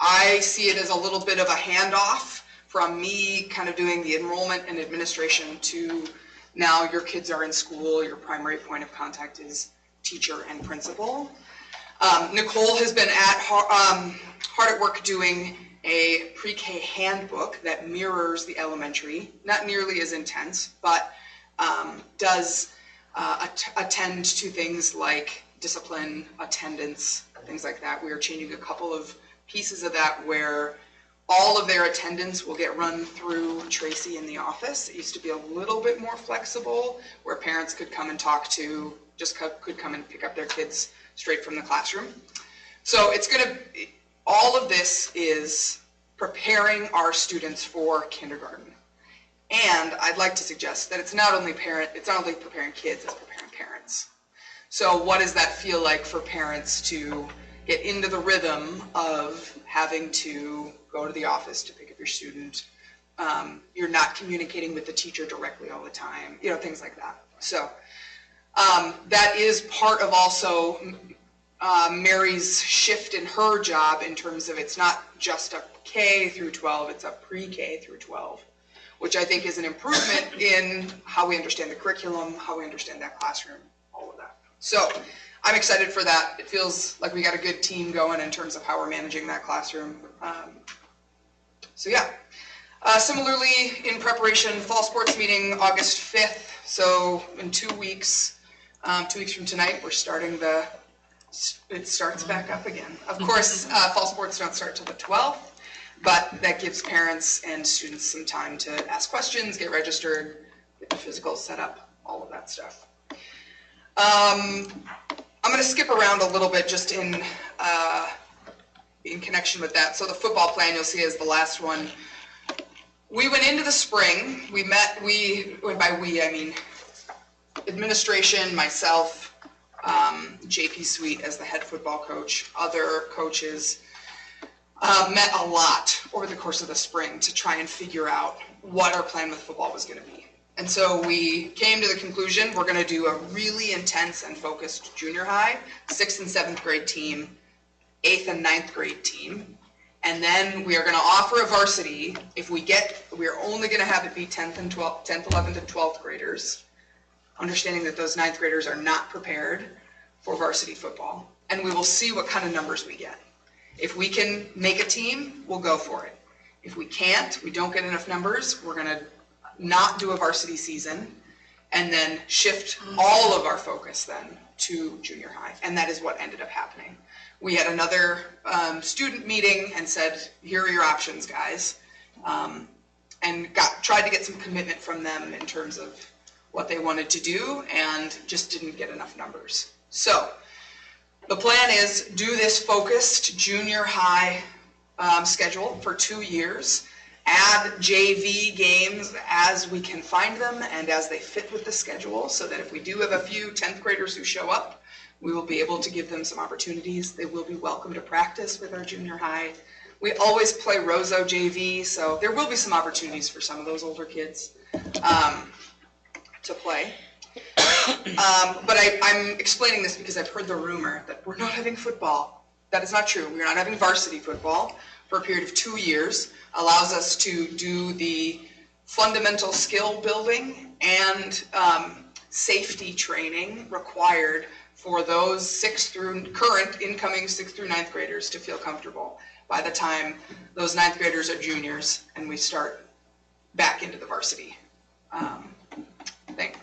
I see it as a little bit of a handoff from me kind of doing the enrollment and administration to now your kids are in school, your primary point of contact is teacher and principal. Nicole has been hard at work doing a pre-K handbook that mirrors the elementary, not nearly as intense, but does attend to things like discipline, attendance, things like that. We are changing a couple of pieces of that where all of their attendance will get run through Tracy in the office. It used to be a little bit more flexible, where parents could come and could come and pick up their kids straight from the classroom. So all of this is preparing our students for kindergarten. And I'd like to suggest that it's not only preparing kids, it's preparing parents. So what does that feel like for parents to get into the rhythm of having to go to the office to pick up your student? You're not communicating with the teacher directly all the time, things like that. So that is part of also Mary's shift in her job in terms of it's not just a K through 12, it's a pre-K through 12, which I think is an improvement in how we understand the curriculum, how we understand that classroom, all of that. So I'm excited for that. It feels like we got a good team going in terms of how we're managing that classroom. Similarly, in preparation, fall sports meeting August 5th. So in 2 weeks, 2 weeks from tonight, we're starting it starts back up again. Of course, fall sports don't start till the 12th, but that gives parents and students some time to ask questions, get registered, get the physical set up, all of that stuff. I'm gonna skip around a little bit just in connection with that. So the football plan you'll see is the last one. We went into the spring, we met, by we, I mean administration, myself, JP Sweet as the head football coach, other coaches, met a lot over the course of the spring to try and figure out what our plan with football was gonna be. And so we came to the conclusion, we're gonna do a really intense and focused junior high, 6th and 7th grade team, 8th and 9th grade team. And then we are gonna offer a varsity, we're only gonna have it be 10th, 11th, and 12th graders, understanding that those 9th graders are not prepared for varsity football. And we will see what kind of numbers we get. If we can make a team, we'll go for it. If we can't, we don't get enough numbers, we're gonna not do a varsity season and then shift all of our focus then to junior high. And that is what ended up happening. We had another student meeting and said, here are your options, guys. And tried to get some commitment from them in terms of what they wanted to do and just didn't get enough numbers. So the plan is do this focused junior high schedule for 2 years, add JV games as we can find them and as they fit with the schedule, so that if we do have a few 10th graders who show up, we will be able to give them some opportunities. They will be welcome to practice with our junior high. We always play Roseau JV, so there will be some opportunities for some of those older kids to play. But I'm explaining this because I've heard the rumor that we're not having football. That is not true. We're not having varsity football for a period of 2 years. Allows us to do the fundamental skill building and safety training required for those current incoming 6th through 9th graders to feel comfortable by the time those 9th graders are juniors and we start back into the varsity thing.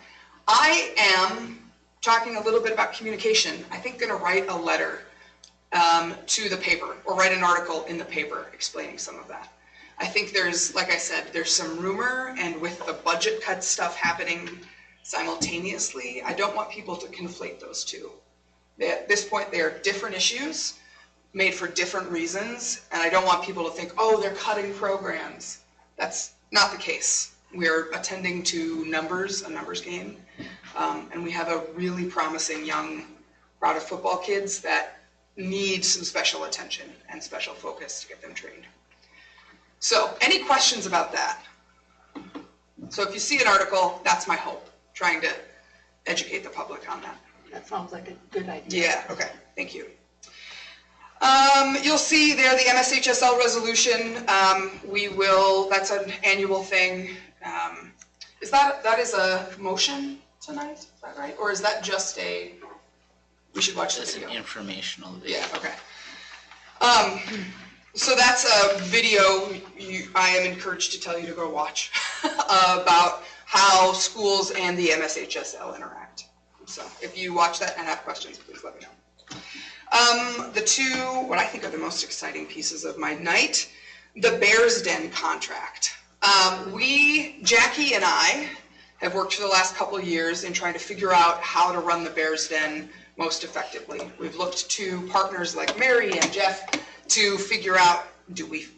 I am talking a little bit about communication. I think going to write a letter to the paper or write an article in the paper explaining some of that. I think there's, like I said, there's some rumor, and with the budget cut stuff happening simultaneously, I don't want people to conflate those two. At this point, they are different issues made for different reasons, and I don't want people to think, oh, they're cutting programs. That's not the case. We're attending to numbers, a numbers game, and we have a really promising young crowd of football kids that need some special attention and special focus to get them trained. So, any questions about that? So if you see an article, that's my hope, trying to educate the public on that. That sounds like a good idea. Yeah, okay, thank you. You'll see there the MSHSL resolution. That's an annual thing. That is a motion tonight, is that right? Or is that just we should watch this video? It's an informational video. Yeah, okay. So that's a video I am encouraged to tell you to go watch about how schools and the MSHSL interact. So if you watch that and have questions, please let me know. The two, what I think are the most exciting pieces of my night, the Bears Den contract. Jackie and I have worked for the last couple of years in trying to figure out how to run the Bears Den most effectively. We've looked to partners like Mary and Jeff to figure out, do we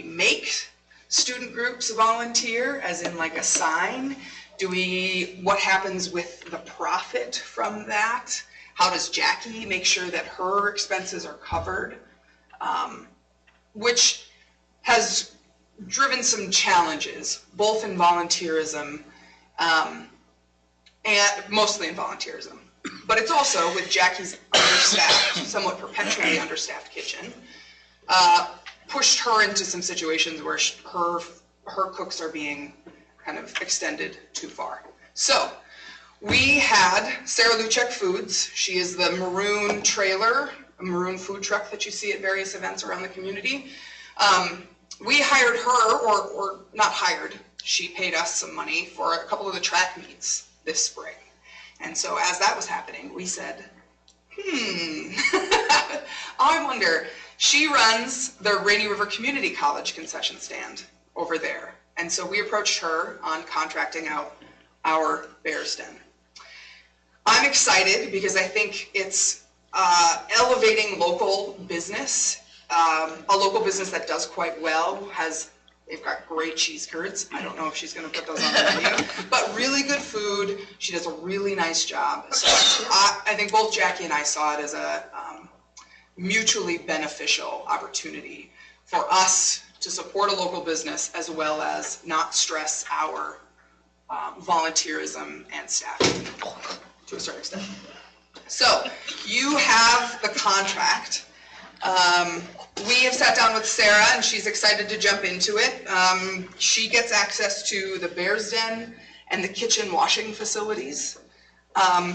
make student groups volunteer, as in like a sign? What happens with the profit from that? How does Jackie make sure that her expenses are covered? Which has driven some challenges, both in volunteerism, and mostly in volunteerism. But it's also with Jackie's understaffed, somewhat perpetually understaffed kitchen, pushed her into some situations where her cooks are being kind of extended too far. So we had Sarah Luchek Foods. She is the maroon trailer, a maroon food truck that you see at various events around the community. We hired her, or not hired, she paid us some money for a couple of the track meets this spring. And so as that was happening, we said, I wonder, she runs the Rainy River Community College concession stand over there. And so we approached her on contracting out our Bears Den. I'm excited because I think it's elevating local business. A local business that does quite well they've got great cheese curds. I don't know if she's gonna put those on the menu, but really good food. She does a really nice job. So I think both Jackie and I saw it as a mutually beneficial opportunity for us to support a local business as well as not stress our volunteerism and staffing to a certain extent. So you have the contract. We have sat down with Sarah and she's excited to jump into it. She gets access to the Bears Den and the kitchen washing facilities.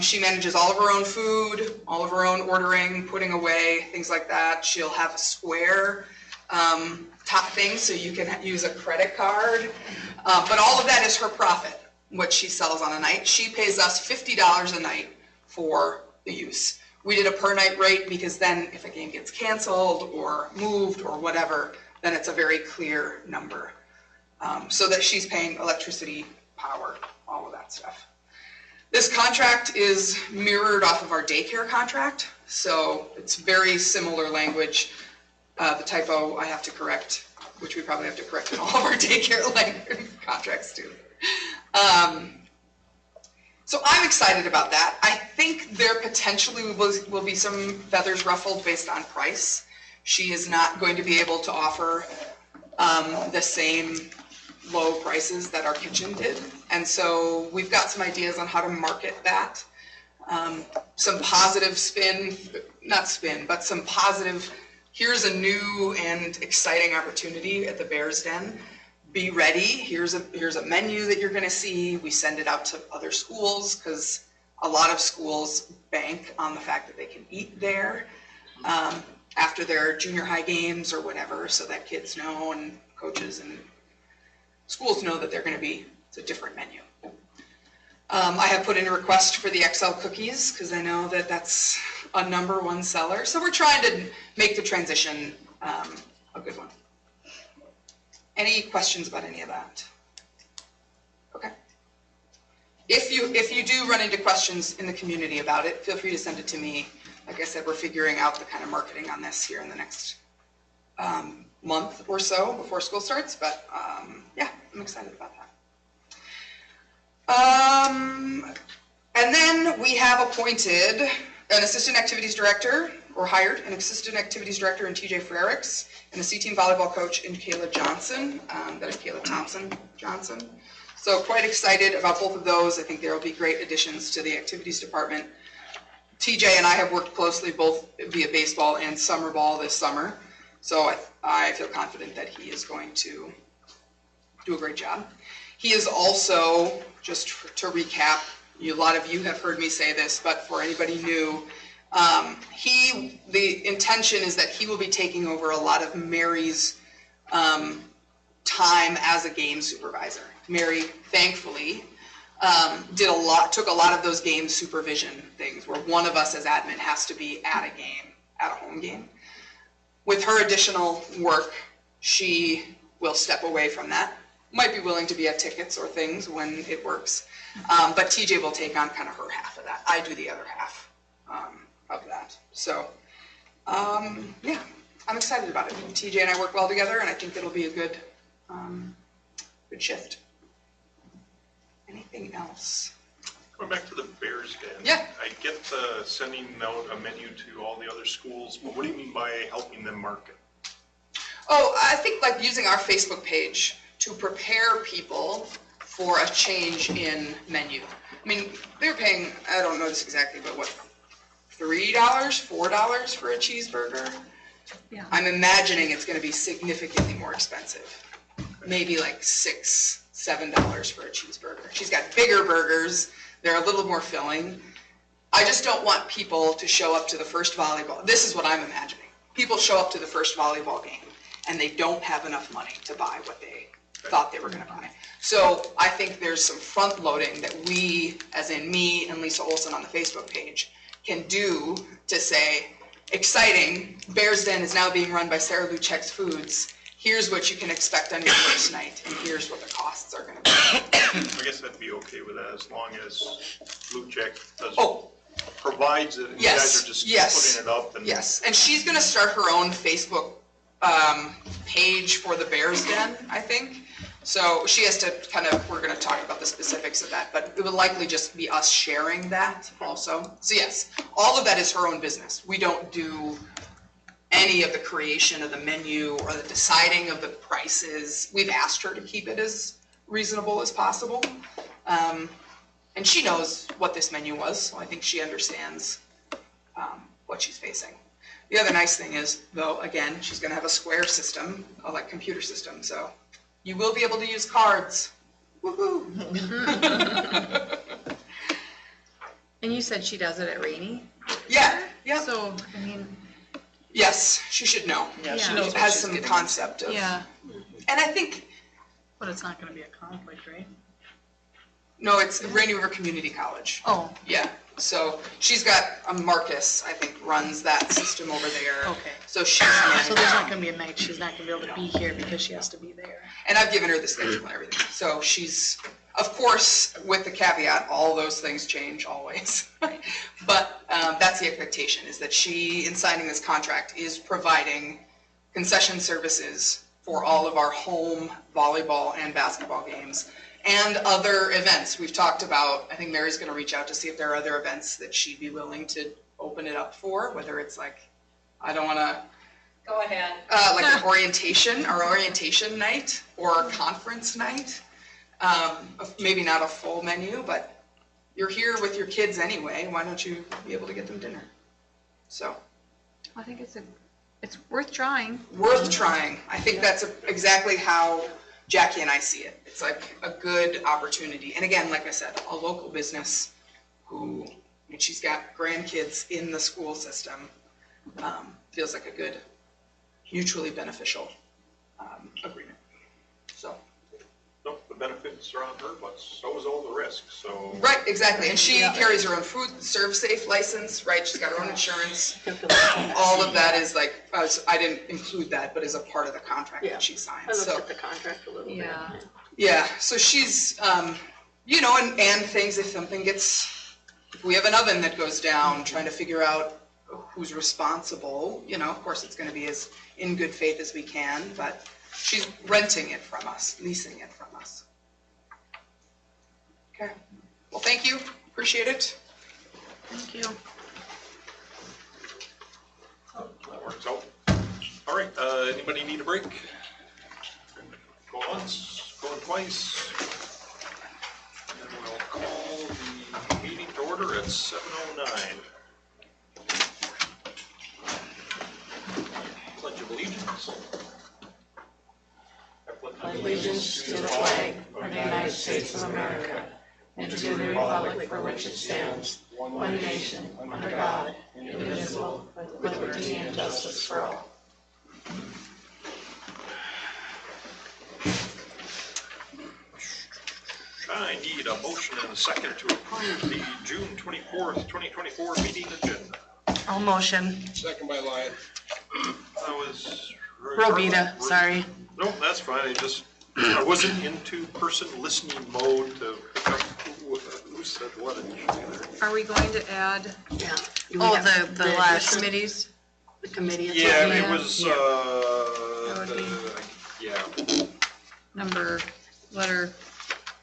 She manages all of her own food, all of her own ordering, putting away, things like that. She'll have a square top thing so you can use a credit card. But all of that is her profit, what she sells on a night. She pays us $50 a night for the use. We did a per night rate because then if a game gets canceled or moved or whatever, then it's a very clear number. So that she's paying electricity, power, all of that stuff. This contract is mirrored off of our daycare contract, so it's very similar language. The typo I have to correct, which we probably have to correct in all of our daycare language contracts too. So I'm excited about that. I think there potentially will be some feathers ruffled based on price. She is not going to be able to offer the same low prices that our kitchen did. And so we've got some ideas on how to market that. Some positive some positive, here's a new and exciting opportunity at the Bears Den. Be ready, here's a menu that you're gonna see. We send it out to other schools because a lot of schools bank on the fact that they can eat there after their junior high games or whatever, so that kids know and coaches and schools know that it's a different menu. I have put in a request for the XL cookies because I know that that's a #1 seller. So we're trying to make the transition a good one. Any questions about any of that? Okay. If you do run into questions in the community about it, feel free to send it to me. Like I said, we're figuring out the kind of marketing on this here in the next month or so before school starts, but yeah, I'm excited about that. And then we have appointed an assistant activities director, or hired an assistant activities director in TJ Frericks, and a C-team volleyball coach in Kayla Johnson. That is Kayla Johnson. So quite excited about both of those. I think there will be great additions to the activities department. TJ and I have worked closely both via baseball and summer ball this summer. So I feel confident that he is going to do a great job. He is also, just to recap, a lot of you have heard me say this, but for anybody new, the intention is that he will be taking over a lot of Mary's time as a game supervisor. Mary, thankfully, took a lot of those game supervision things where one of us as admin has to be at a home game. With her additional work, she will step away from that. Might be willing to be at tickets or things when it works. But TJ will take on kind of her half of that. I do the other half of that. So, yeah, I'm excited about it. TJ and I work well together, and I think it'll be a good shift. Anything else? Going back to the Bears Den. Yeah. I get sending out a menu to all the other schools, but what do you mean by helping them market? Oh, I think like using our Facebook page to prepare people for a change in menu. I mean, they're paying, I don't know this exactly, but what, $3, $4 for a cheeseburger? Yeah. I'm imagining it's gonna be significantly more expensive. Maybe like $6, $7 for a cheeseburger. She's got bigger burgers, they're a little more filling. I just don't want people to show up to the first volleyball. This is what I'm imagining. People show up to the first volleyball game and they don't have enough money to buy what they thought they were gonna buy. So I think there's some front loading that we, as in me and Lisa Olson on the Facebook page, can do to say, exciting, Bears Den is now being run by Sarah Luchek's Foods. here's what you can expect on your first night, and here's what the costs are gonna be. I guess I'd be okay with that as long as Blue Check does, provides it, and you Yes, guys are just yes. putting it up and. Yes, and she's gonna start her own Facebook page for the Bears Den, I think. So she has to kind of, we're gonna talk about the specifics of that, but it would likely just be us sharing that also. So yes, all of that is her own business. We don't do any of the creation of the menu or the deciding of the prices. We've asked her to keep it as reasonable as possible. And she knows what this menu was, so I think she understands what she's facing. The other nice thing is, though, again, she's gonna have a Square system, like computer system, so you will be able to use cards. Woohoo! And you said she does it at Rainey? Yeah, yeah. So, I mean, Yes, she should know. Yeah, she Yeah. knows It what has she's some getting concept of. Yeah, And I think, but it's not gonna be a conflict, right? no, it's Rainy River Community College. Oh, Yeah, so she's got, Marcus, I think, runs that system over there. okay. So she's So managing. there's not gonna be a night she's not gonna be able to be here because she has to be there. And I've given her the schedule and everything. So she's, of course, with the caveat, all those things change always. But that's the expectation, is that she, in signing this contract, is providing concession services for all of our home volleyball and basketball games and other events. We've talked about, I think Mary's gonna reach out to see if there are other events that she'd be willing to open it up for, whether it's like, I don't wanna, Go ahead. like an orientation night or a conference night. Maybe not a full menu, but you're here with your kids anyway, why don't you be able to get them dinner? So, I think it's worth trying. worth trying. I think that's exactly how Jackie and I see it. It's like a good opportunity. And again, like I said, a local business who, and she's got grandkids in the school system, feels like a good, mutually beneficial agreement. So. No, the benefits are on her, but so is all the risk, so. Right, exactly, and she carries her own food, serve safe license, right, she's got her own insurance. All of that is like, I didn't include that, but is a part of the contract Yeah. that she signed, I looked so. at the contract a little bit. Yeah. Yeah, so she's, and things, if something gets, if we have an oven that goes down, trying to figure out who's responsible, of course, it's gonna be as in good faith as we can, but she's renting it from us, leasing it from us. Okay, well, thank you, appreciate it. Thank you. That works out. All right, anybody need a break? Go once, going twice. And we'll call the meeting to order at 7:09. Pledge of allegiance. Allegiance to the flag of the United States of America and to the republic for which it stands, one nation, under God, indivisible, with liberty and justice for all. I need a motion and a second to approve the June 24th, 2024 meeting agenda. I'll motion. Second by Lyon. That was. Robita, sorry. No, that's fine, I wasn't into person listening mode to pick up who said what initially there. Are we going to add Yeah. The last. committees? The committee. is Yeah, on it there. was, That would yeah, Number, letter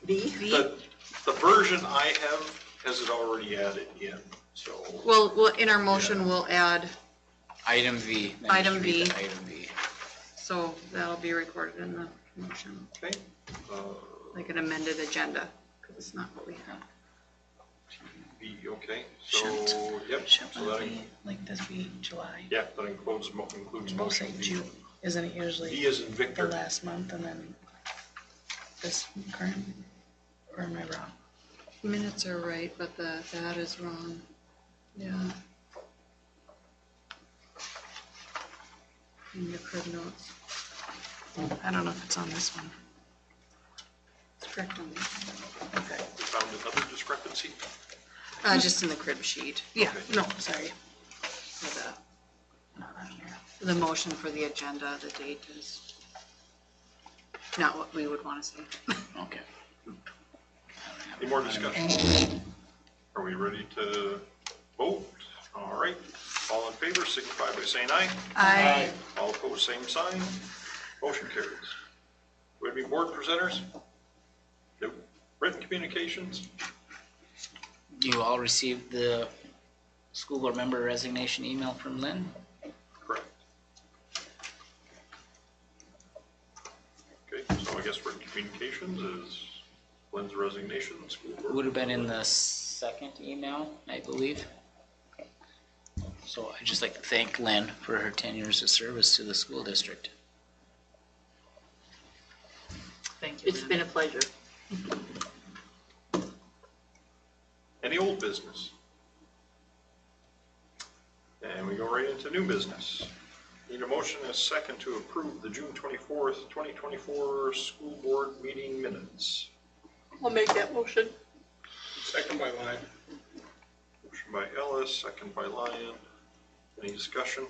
B. the version I have has it already added in, so. Well, in our motion, we'll add, Item V. then Item just read V. the Item V. so that'll be recorded in the motion, Okay. like an amended agenda, because it's not what we have. B, okay, so, yep, so that, Like this be July. yeah, that includes We'll say motion B. June, isn't it usually V as in the Victor. last month and then this current, or am I wrong? Minutes are right, but that is wrong. Yeah. In your crib notes. I don't know if it's on this one. It's correct on this. Okay. We found another discrepancy. Just in the crib sheet. Yeah, Okay. no, sorry. For Not on here. the motion for the agenda, the date is not what we would want to see. Okay. Any more discussion? Are we ready to vote? All right, all in favor signify by saying aye. Aye. All opposed, same sign. Motion carries. Would it be board presenters? Nope. Written communications? You all received the school board member resignation email from Lynn? Correct. Okay, so I guess written communications is Lynn's resignation, school board. Would have been in the second email, I believe. So I'd just like to thank Lynn for her 10 years of service to the school district. Thank you. It's been a pleasure. Any old business? And we go right into new business. Need a motion and a second to approve the June 24th, 2024 school board meeting minutes. I'll make that motion. Second by line. Motion by Ellis, second by Lyon. Any discussion?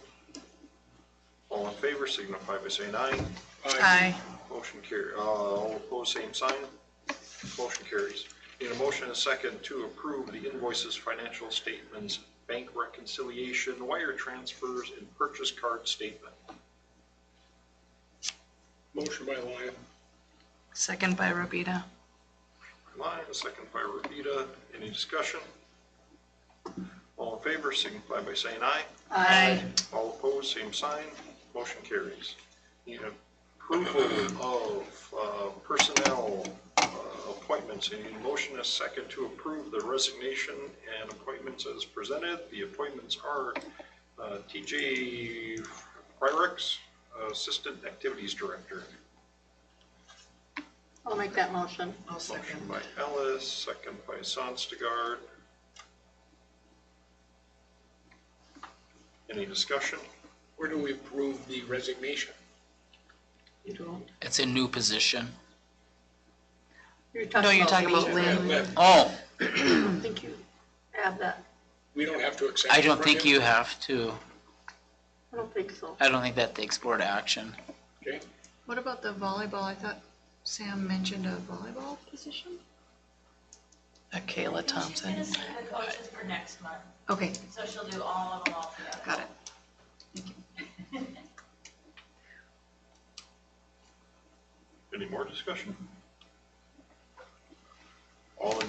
All in favor signify by saying aye. Aye. Motion carry, all opposed, same sign. Motion carries. Need a motion and a second to approve the invoices, financial statements, bank reconciliation, wire transfers, and purchase card statement. Motion by line. Second by Rabita. Lyon, second by Rabita. Any discussion? All in favor signify by saying aye. Aye. All opposed, same sign. Motion carries. Need approval of personnel appointments. Need a motion and a second to approve the resignation and appointments as presented. The appointments are TJ Fryrix, Assistant Activities Director. I'll make that motion. I'll Motion second. by Ellis, second by Sonstegard. Any discussion? Where do we approve the resignation? You don't? It's a new position. You're No, you're talking me. about Lynn. Lynn, Oh, I don't think you have that. we don't have to accept. I it don't from think him? you have to. I don't think so. I don't think that takes board action. Okay. What about the volleyball? I thought Sam mentioned a volleyball position? Kayla Thompson. She's gonna see the coaches for next month, Okay, so she'll do all of them all together. got it. Any more discussion? All in,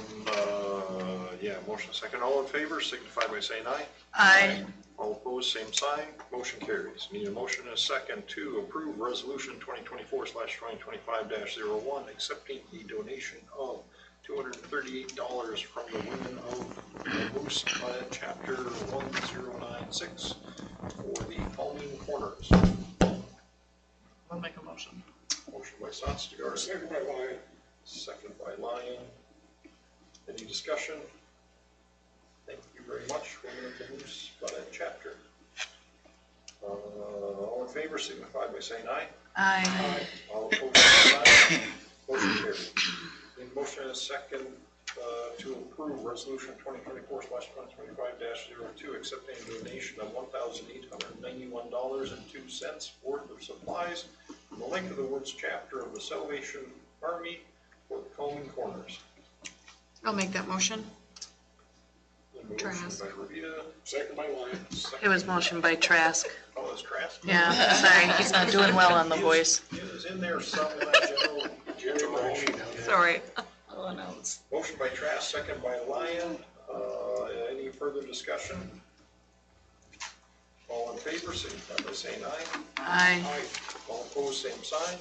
motion second. All in favor signify by saying aye. Aye. All opposed, same sign. Motion carries. Need a motion and a second to approve resolution 2024/2025-01, accepting the donation of $238 from the Women of the Moose Chapter 1096 for the Calming Corners. I'll make a motion. Motion by Sonstegard, Second by line. second by Lyon. Any discussion? Thank you very much, Women of the Moose Chapter. All in favor signify by saying aye. Aye. All opposed, same sign. Motion carried. Need a motion and a second to approve resolution 2024/2025-02, accepting a donation of $1,891.02 worth of supplies from the Lake of the Woods chapter of the Salvation Army for the Calming Corners. I'll make that motion. Motion Trask. by Rabita. Second by line. It was motioned by Trask. Oh, it's Trask? Yeah, sorry, he's not doing well on the voice. It is in there some in that general motion. Sorry. Oh, no. Motion by Trask, second by Lyon. Any further discussion? All in favor, signify by saying aye. Aye. Aye. All opposed, same sign.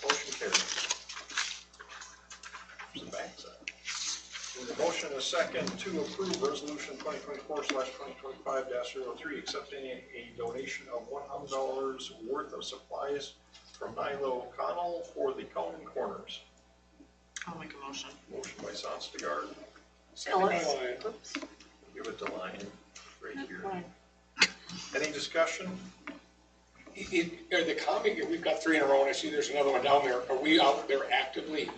Motion carries. There's the back side. With a motion and a second to approve resolution 2024/2025-03, accepting a donation of $100 worth of supplies from Nilo O'Connell for the Calming Corners. I'll make a motion. Motion by Sonstegard. Second by Ellis. line. Oops. Give it to Lyon right That's here. fine. Any discussion? Are the calming, we've got 3 in a row, and I see there's another one down there. Are we out there actively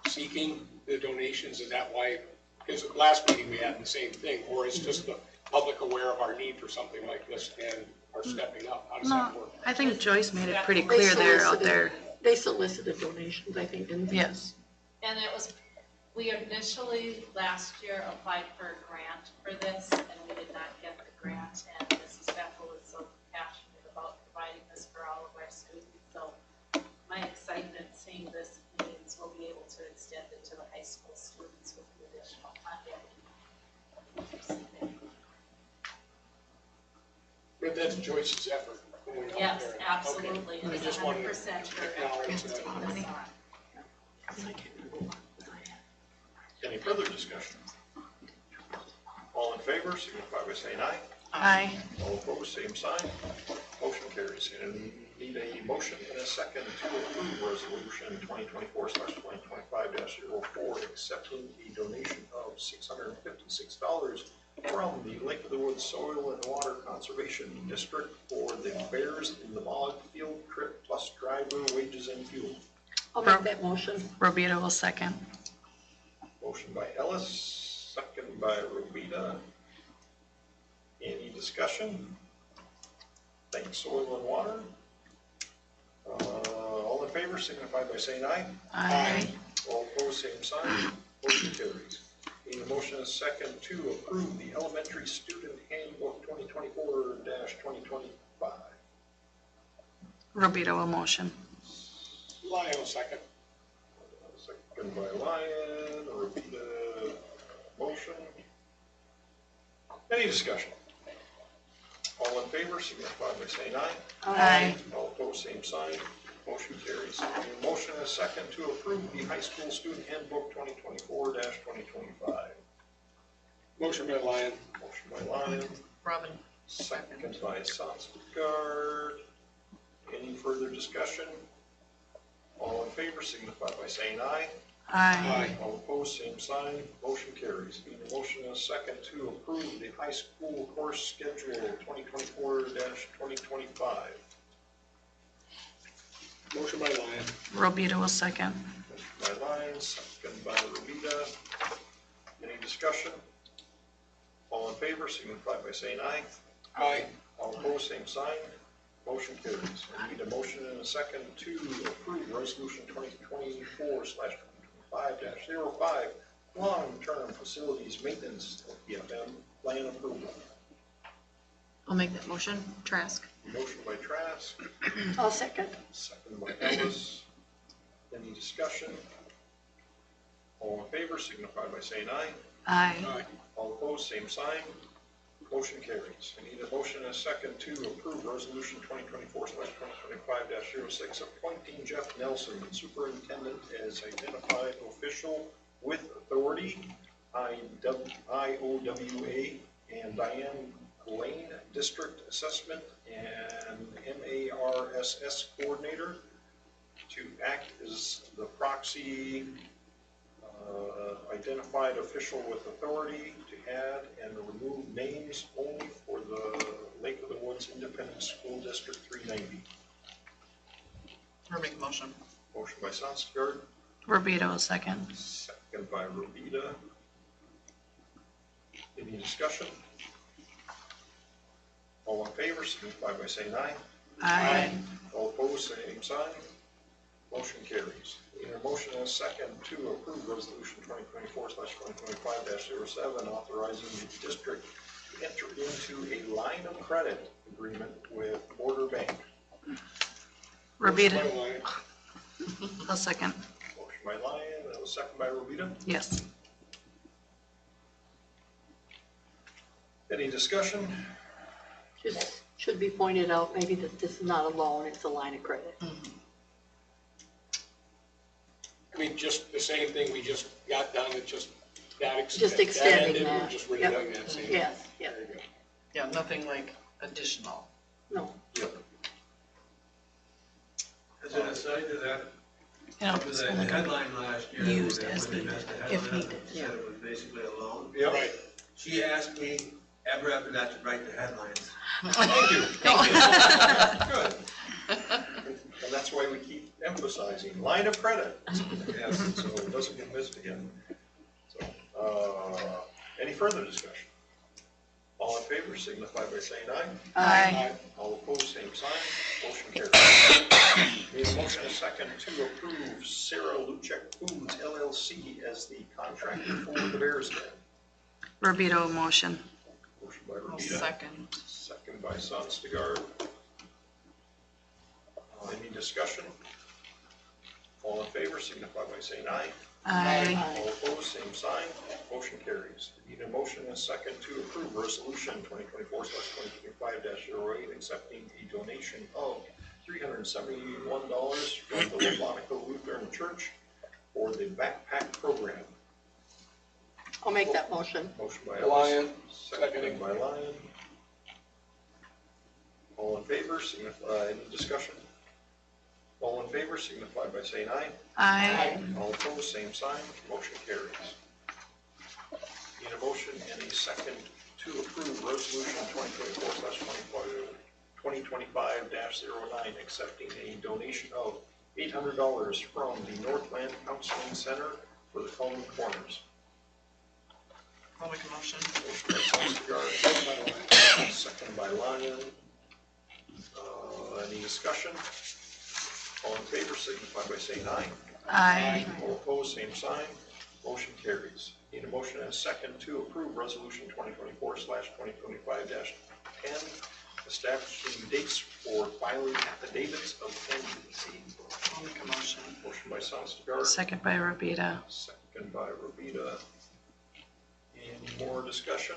seeking the donations? Is that why? Because last meeting we had the same thing, or is just the public aware of our need for something like this and are stepping up? How does that No, work? I think Joyce made it pretty clear they're out there They solicited donations, I think, didn't they? Yes. And it was, we initially last year applied for a grant for this, and we did not get the grant, and Mrs. Bethel is so passionate about providing this for all of our students, so my excitement seeing this means we'll be able to extend it to the high school students with the additional funding. But that's Joyce's effort. when we went Yes, there. absolutely, Okay. and I it's just wanted to 100% her acknowledge effort to that. take this on. Any further discussion? All in favor, signify by saying aye. Aye. All opposed, same sign. Motion carries. And we need a motion and a second to approve resolution 2024/2025-04, accepting a donation of $656 from the Lake of the Woods Soil and Water Conservation District for the Bears in the Bog Field Trip plus driver wages and fuel. I'll make that motion. Robita will second. Motion by Ellis, second by Robita. Any discussion? Thanks, Soil and Water. All in favor, signify by saying aye. Aye. All opposed, same sign. Motion carries. Need a motion and a second to approve the Elementary Student Handbook 2024-2025. Robita will motion. Lyle, second. Second by Lyon, Robita, motion. Any discussion? All in favor, signify by saying aye. Aye. All opposed, same sign. Motion carries. Need a motion and a second to approve the High School Student Handbook 2024-2025. Motion by Lyon. Motion by Lyon, Robin. second by Sanskar. Any further discussion? All in favor, signify by saying aye. Aye. All opposed, same sign. Motion carries. Need a motion and a second to approve the high school course schedule 2024-2025. Motion by Lyon. Robita will second. Motion by Lyon, second by Robita. Any discussion? All in favor, signify by saying aye. Aye. All opposed, same sign. Motion carries. I need a motion and a second to approve resolution 2024/2025-05, long-term facilities maintenance, PFM, plan approval. I'll make that motion. Trask. Motion by Trask, I'll second. second by Ellis. Any discussion? All in favor, signify by saying aye. Aye. Aye. All opposed, same sign. Motion carries. I need a motion and a second to approve resolution 2024/2025-06, appointing Jeff Nelson, superintendent, as identified official with authority, IOWA, and Diane Lane, district assessment and MARSS coordinator, to act as the proxy identified official with authority to add and remove names only for the Lake of the Woods Independent School District 390. I'll make motion. Motion by Sanskar, Robita will second. second by Robita. Any discussion? All in favor, signify by saying aye. Aye. All opposed, same sign. Motion carries. Need a motion and a second to approve resolution 2024/2025-07, authorizing the district to enter into a line of credit agreement with Border Bank. Robita. Motion by Lyon. I'll second. Motion by Lyon, and a second by Robita. Yes. Any discussion? Just should be pointed out maybe that this is not a loan, it's a line of credit. I mean, just the same thing we just got done, it just, that Just extending ended, we're that. just Yep. redoing that same. Yes, yes, There you go. Yeah, nothing like additional. no. Yep. As an aside to that, You know, with it's the only headline last year. used when as they needed, messed the if headline up, needed, Said it was basically a loan. Yep. Right. She asked me ever after that to write the headlines. Thank you. Good. And that's why we keep emphasizing line of credit. Yes, so it doesn't get missed again. So, any further discussion? All in favor, signify by saying aye. Aye. All opposed, same sign. Motion carries. Need a motion and a second to approve Sarah Luchek Foods LLC as the contractor for the Bears Den. Rubito motion. Motion by I'll Rubita, second. second by Sonstigard. Any discussion? All in favor signify by saying aye. Aye. All opposed, same sign. Motion carries. Need a motion and a second to approve resolution 2024/2025-08, accepting a donation of $371 from the Wabonica Lutheran Church for the backpack program. I'll make that motion. Motion by Lyon, Ellis, seconded by Lyon. All in favor, signify, any discussion? All in favor, signify by saying aye. Aye. All opposed, same sign, motion carries. Need a motion and a second to approve resolution 2024/2025-09, accepting a donation of $800 from the Northland Counseling Center for the Coleman Corners. I'll make a motion. Motion by Sonstigard, second by Lyon. Any discussion? All in favor, signify by saying aye. Aye. All opposed, same sign. Motion carries. Need a motion and a second to approve resolution 2024/2025-10, establishing dates for filing affidavits of candidacy. I'll make a motion. Motion by Sonstigard, Second by Rubita. second by Rubita. Any more discussion?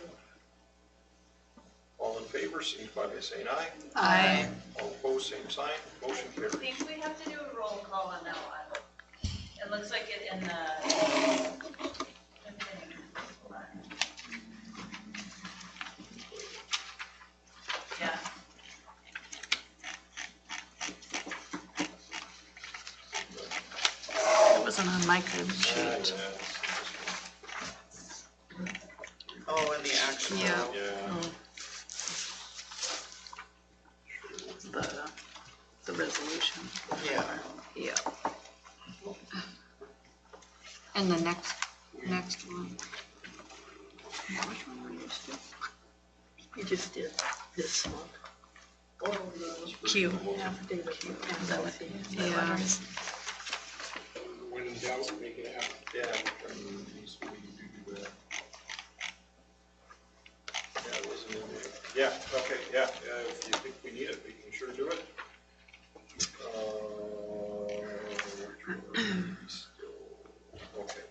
All in favor, signify by saying aye. Aye. All opposed, same sign. Motion I carries. think we have to do a roll call on that one. It looks like it in the. Yeah. It wasn't on my crib sheet. Oh, and the actual. Yeah. Yeah. The resolution. Yeah. Yeah. And the next one. Which one were you still? You just did this one. Oh, that was pretty Q. good. Affidavit from candidacy. Yeah. When in doubt, make it happen. Yeah, these, we do that. Yeah, it wasn't in there. Yeah, okay, yeah, if you think we need it, we can sure do it. Okay.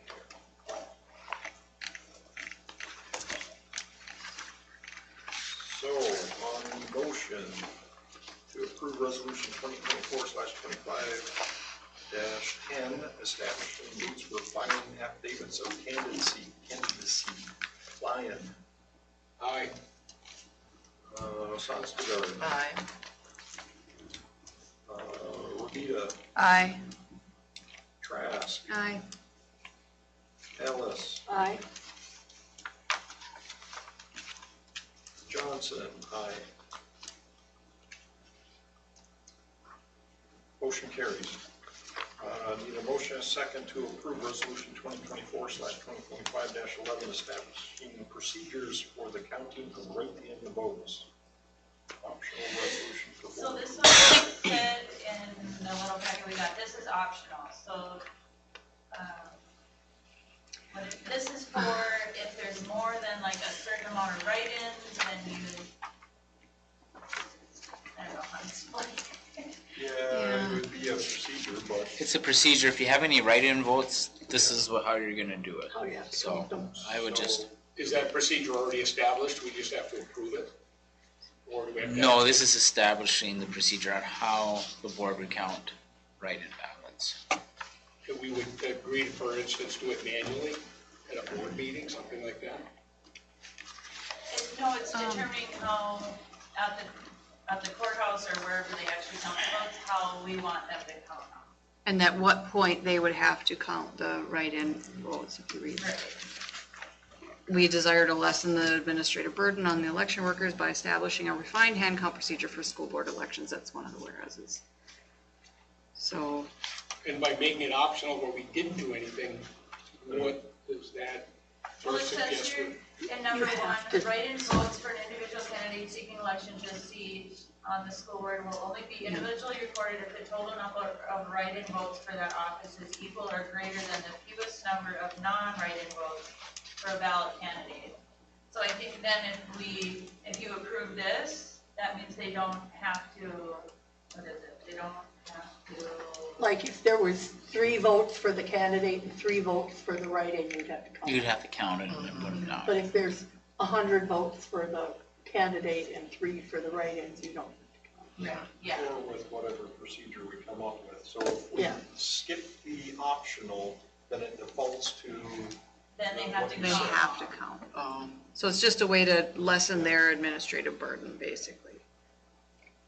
So, on the motion to approve resolution 2024/25-10, establishing dates for filing affidavits of candidacy. Lyon. Aye. Sonstigard. Aye. Rubita. Aye. Trask. Aye. Ellis. Aye. Johnson. Aye. Motion carries. Need a motion and a second to approve resolution 2024/2025-11, establishing procedures for the counting of write-in votes. Optional resolution for So board. this one said in the little packet we got, this is optional, so, this is for if there's more than like a certain amount of write-ins, then you, I don't know how to explain. Yeah, it would be a procedure, but It's a procedure. If you have any write-in votes, this is how you're gonna do it. Oh, yeah. So I would just, Is that procedure already established? We just have to approve it? Or do we have to? no, this is establishing the procedure on how the board would count write-in ballots. That we would agree to, for instance, do it manually at a board meeting, something like that? No, it's determining how, at the courthouse or wherever they actually count the votes, how we want them to count them. And at what point they would have to count the write-in votes, if you read. Right. We desire to lessen the administrative burden on the election workers by establishing a refined hand count procedure for school board elections. That's one of the whereases. So, And by making it optional where we didn't do anything, what does that Well, it first says suggest? here, And number You have one, to- write-in votes for an individual candidate seeking election to a seat on the school board will only be individually recorded if the total number of write-in votes for that office is equal or greater than the fewest number of non-write-in votes for a ballot candidate. So I think then if you approve this, that means they don't have to, what is it? They don't have to. Like if there was 3 votes for the candidate and 3 votes for the write-in, you'd have to count. You'd have to count it and then put it down. But if there's 100 votes for the candidate and 3 for the write-ins, you don't have to count. Yeah. Or with whatever procedure we come up with. So if we Yeah. skip the optional, then it defaults to. Then they have to They count. have to count. So it's just a way to lessen their administrative burden, basically.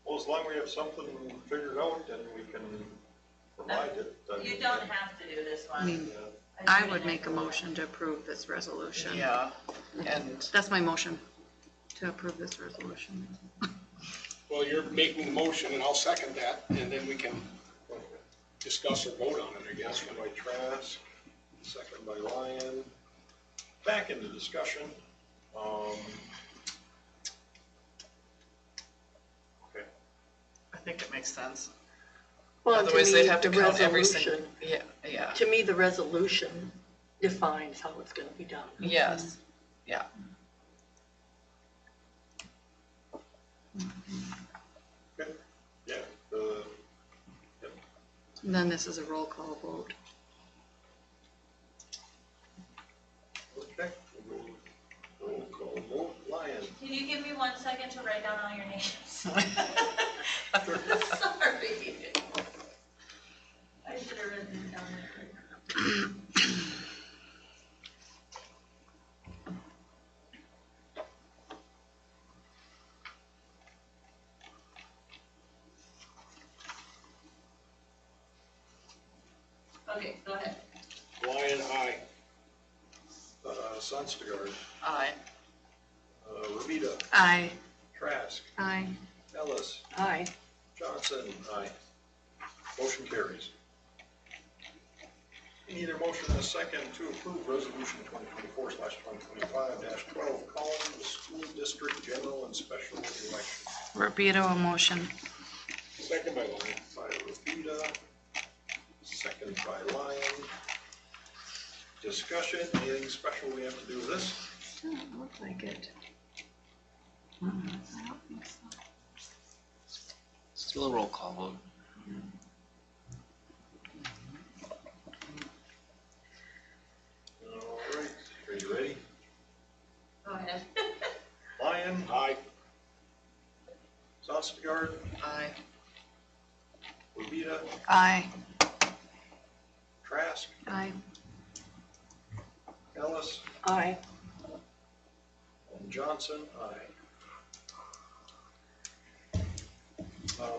Well, as long as we have something figured out, then we can provide it. You don't have to do this one. Yeah. I would make a motion to approve this resolution. Yeah, and That's my motion, to approve this resolution. Well, you're making the motion and I'll second that, and then we can discuss or vote on it, I guess. Motion by Trask, second by Lyon. Back into discussion. Okay, I think it makes sense. Well, to Otherwise, me, they'd have to the count every single, resolution, yeah, to me, the resolution defines how it's gonna be done. yes, yeah. good, yeah, And then this is a roll call vote. okay. Roll call vote, Lyon. Can you give me 1 second to write down all your names? Sorry. I should have written these down. Okay, go ahead. Lyon, aye. Sonstegard, Aye. Ramita, Aye. Trask, Aye. Ellis, Aye. Johnson, aye. Motion carries. We need a motion and a second to approve resolution 2024/2025-12, calling the school district general and special election. Rapido, a motion. Second by Lyon. By Rapida, second by Lyon. Discussion, anything special we have to do with this? Doesn't look like it. I don't think so. Still a roll call vote. All right, are you ready? Go ahead. Lyon, Aye. Sonstegard, Aye. Rapida, Aye. Trask, Aye. Ellis, Aye. and Johnson, aye.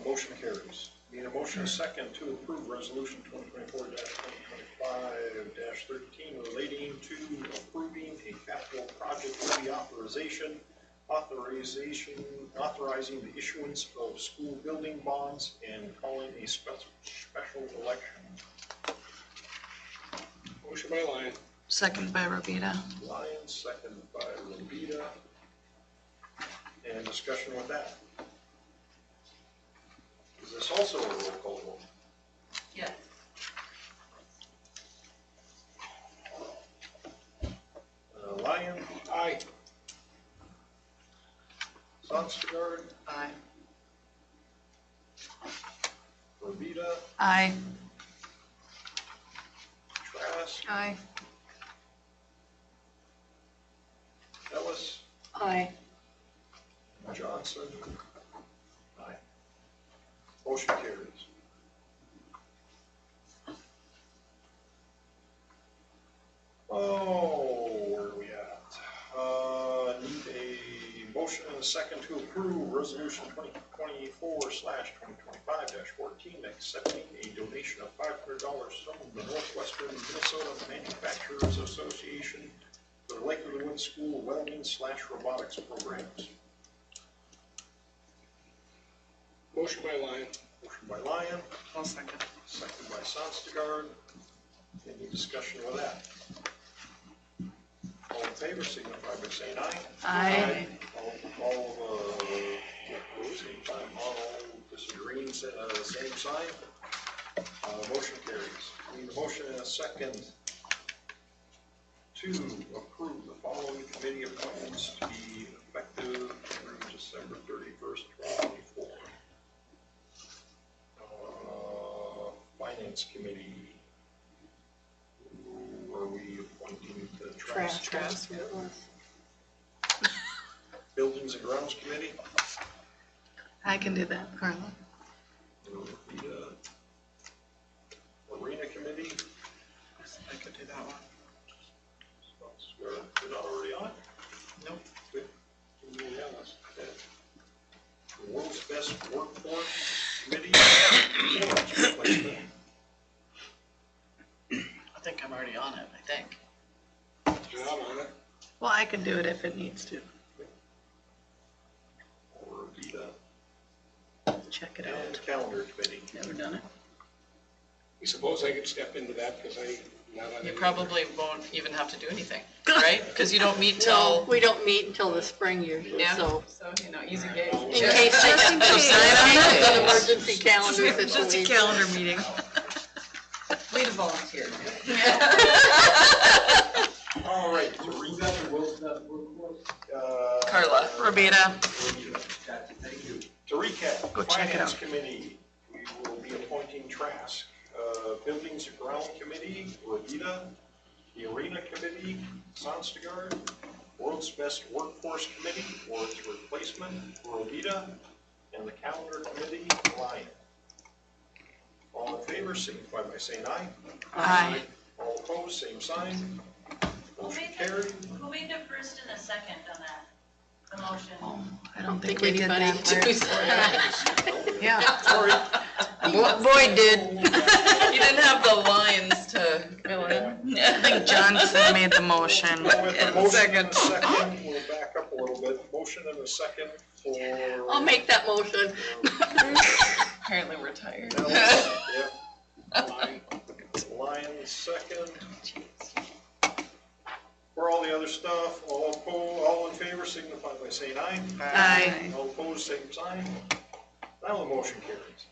Motion carries. Need a motion and a second to approve resolution 2024-2025-13 relating to approving a capital project levy authorizing the issuance of school building bonds and calling a special election. Motion by Lyon. Second by Rabita. Lyon, second by Lobita. And discussion with that. Is this also a roll call vote? Yes. Lyon, Aye. Sonstegard, Aye. Lobita, Aye. Trask, Aye. Ellis, Aye. Johnson. Aye. Motion carries. Oh, where are we at? Need a motion and a second to approve resolution 2024/2025-14, accepting a donation of $500 from the Northwestern Minnesota Manufacturers Association for the Lake of the Woods School Welding/Robotics programs. Motion by Lyon. Motion by Lyon, I'll second. second by Sonstegard. Any discussion with that? All in favor, signify by saying aye. Aye. All opposed, same sign. All disagreeing, same sign. Motion carries. We need a motion and a second to approve the following committee appointments to be effective through December 31st, 2024. Finance Committee. Who are we appointing to Trask? Buildings and Grounds Committee. I can do that, Carla. The Arena Committee. I could do that one. You're not already on? Nope. Good. Yeah, that's good. The World's Best Workforce Committee. I think I'm already on it, I think. You're not on it. Well, I can do it if it needs to. Or Vita. Check it And out. Calendar Committee. Never done it. You suppose I could step into that because I'm not on You it. probably won't even have to do anything, right? Because you don't meet No, till, we don't meet until the spring usually, yeah, so. so, you know, easy gauge. In case Just in case. it's an emergency calendar Just a situation. calendar meeting. Way to volunteer. All right, to Who's got the World's Best Workforce? Carla. Robita. Gotcha, thank you. To recap, Go check it Finance out. Committee, we will be appointing Trask. Buildings and Ground Committee, Revita. The Arena Committee, Sonstagard. World's Best Workforce Committee, or its replacement, Revita. And the Calendar Committee, Lion. All in favor, signify by saying aye. Aye. All opposed, same sign. Motion carried. Who made the first and the second on that, the motion? I don't think Think we did anybody that does part. that. Yeah. Boyd did. You didn't have the lines to fill in. I think Johnson made the motion. With the motion Second. and a second, we'll back up a little bit. Motion and a second for. I'll make that motion. Apparently we're tired. Yep. Lion second. For all the other stuff, all opposed, all in favor, signify by saying aye. Aye. All opposed, same sign. Now the motion carries.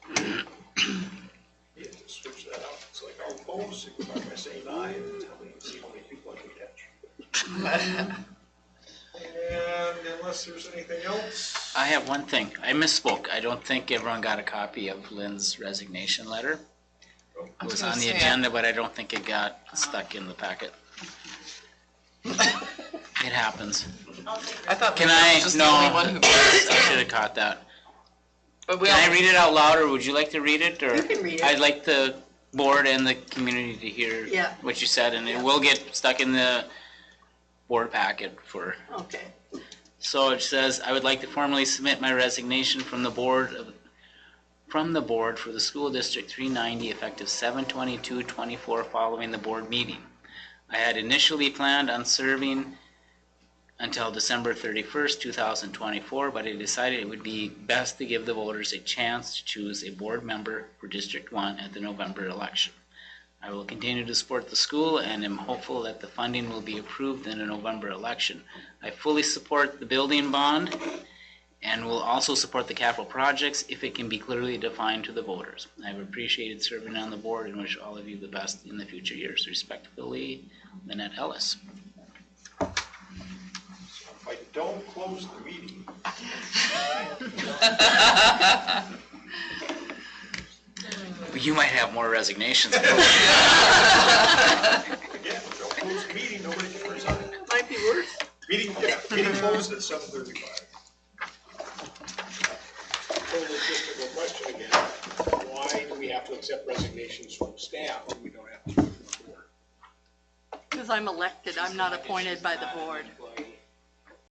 You have to switch that out. It's like all opposed, signify by saying aye, and tell me, see how many people I can catch. And unless there's anything else. I have one thing. I misspoke. I don't think everyone got a copy of Lynn's resignation letter. It was on the agenda, but I don't think it got stuck in the packet. It happens. I thought Can Lynn I? was just No, the only one who. I should have caught that. But we Can I all, read it out loud, or would you like to read it? Or You can read it. I'd like the board and the community to hear Yeah. what you said, and it will get stuck in the board packet for. Okay. So it says, I would like to formally submit my resignation from the board for the school district 390 effective 7/22/24 following the board meeting. I had initially planned on serving until December 31st, 2024, but I decided it would be best to give the voters a chance to choose a board member for District 1 at the November election. I will continue to support the school and am hopeful that the funding will be approved in the November election. I fully support the building bond and will also support the capital projects if it can be clearly defined to the voters. I have appreciated serving on the board and wish all of you the best in the future years. Respectfully, Lynette Ellis. If I don't close the meeting. You might have more resignations. Again, don't close the meeting, nobody can resign. Might be worse. Meeting closed at 7:35. So logistical question again, why do we have to accept resignations from staff when we don't have to from the board? Because I'm elected, I'm not appointed by the board.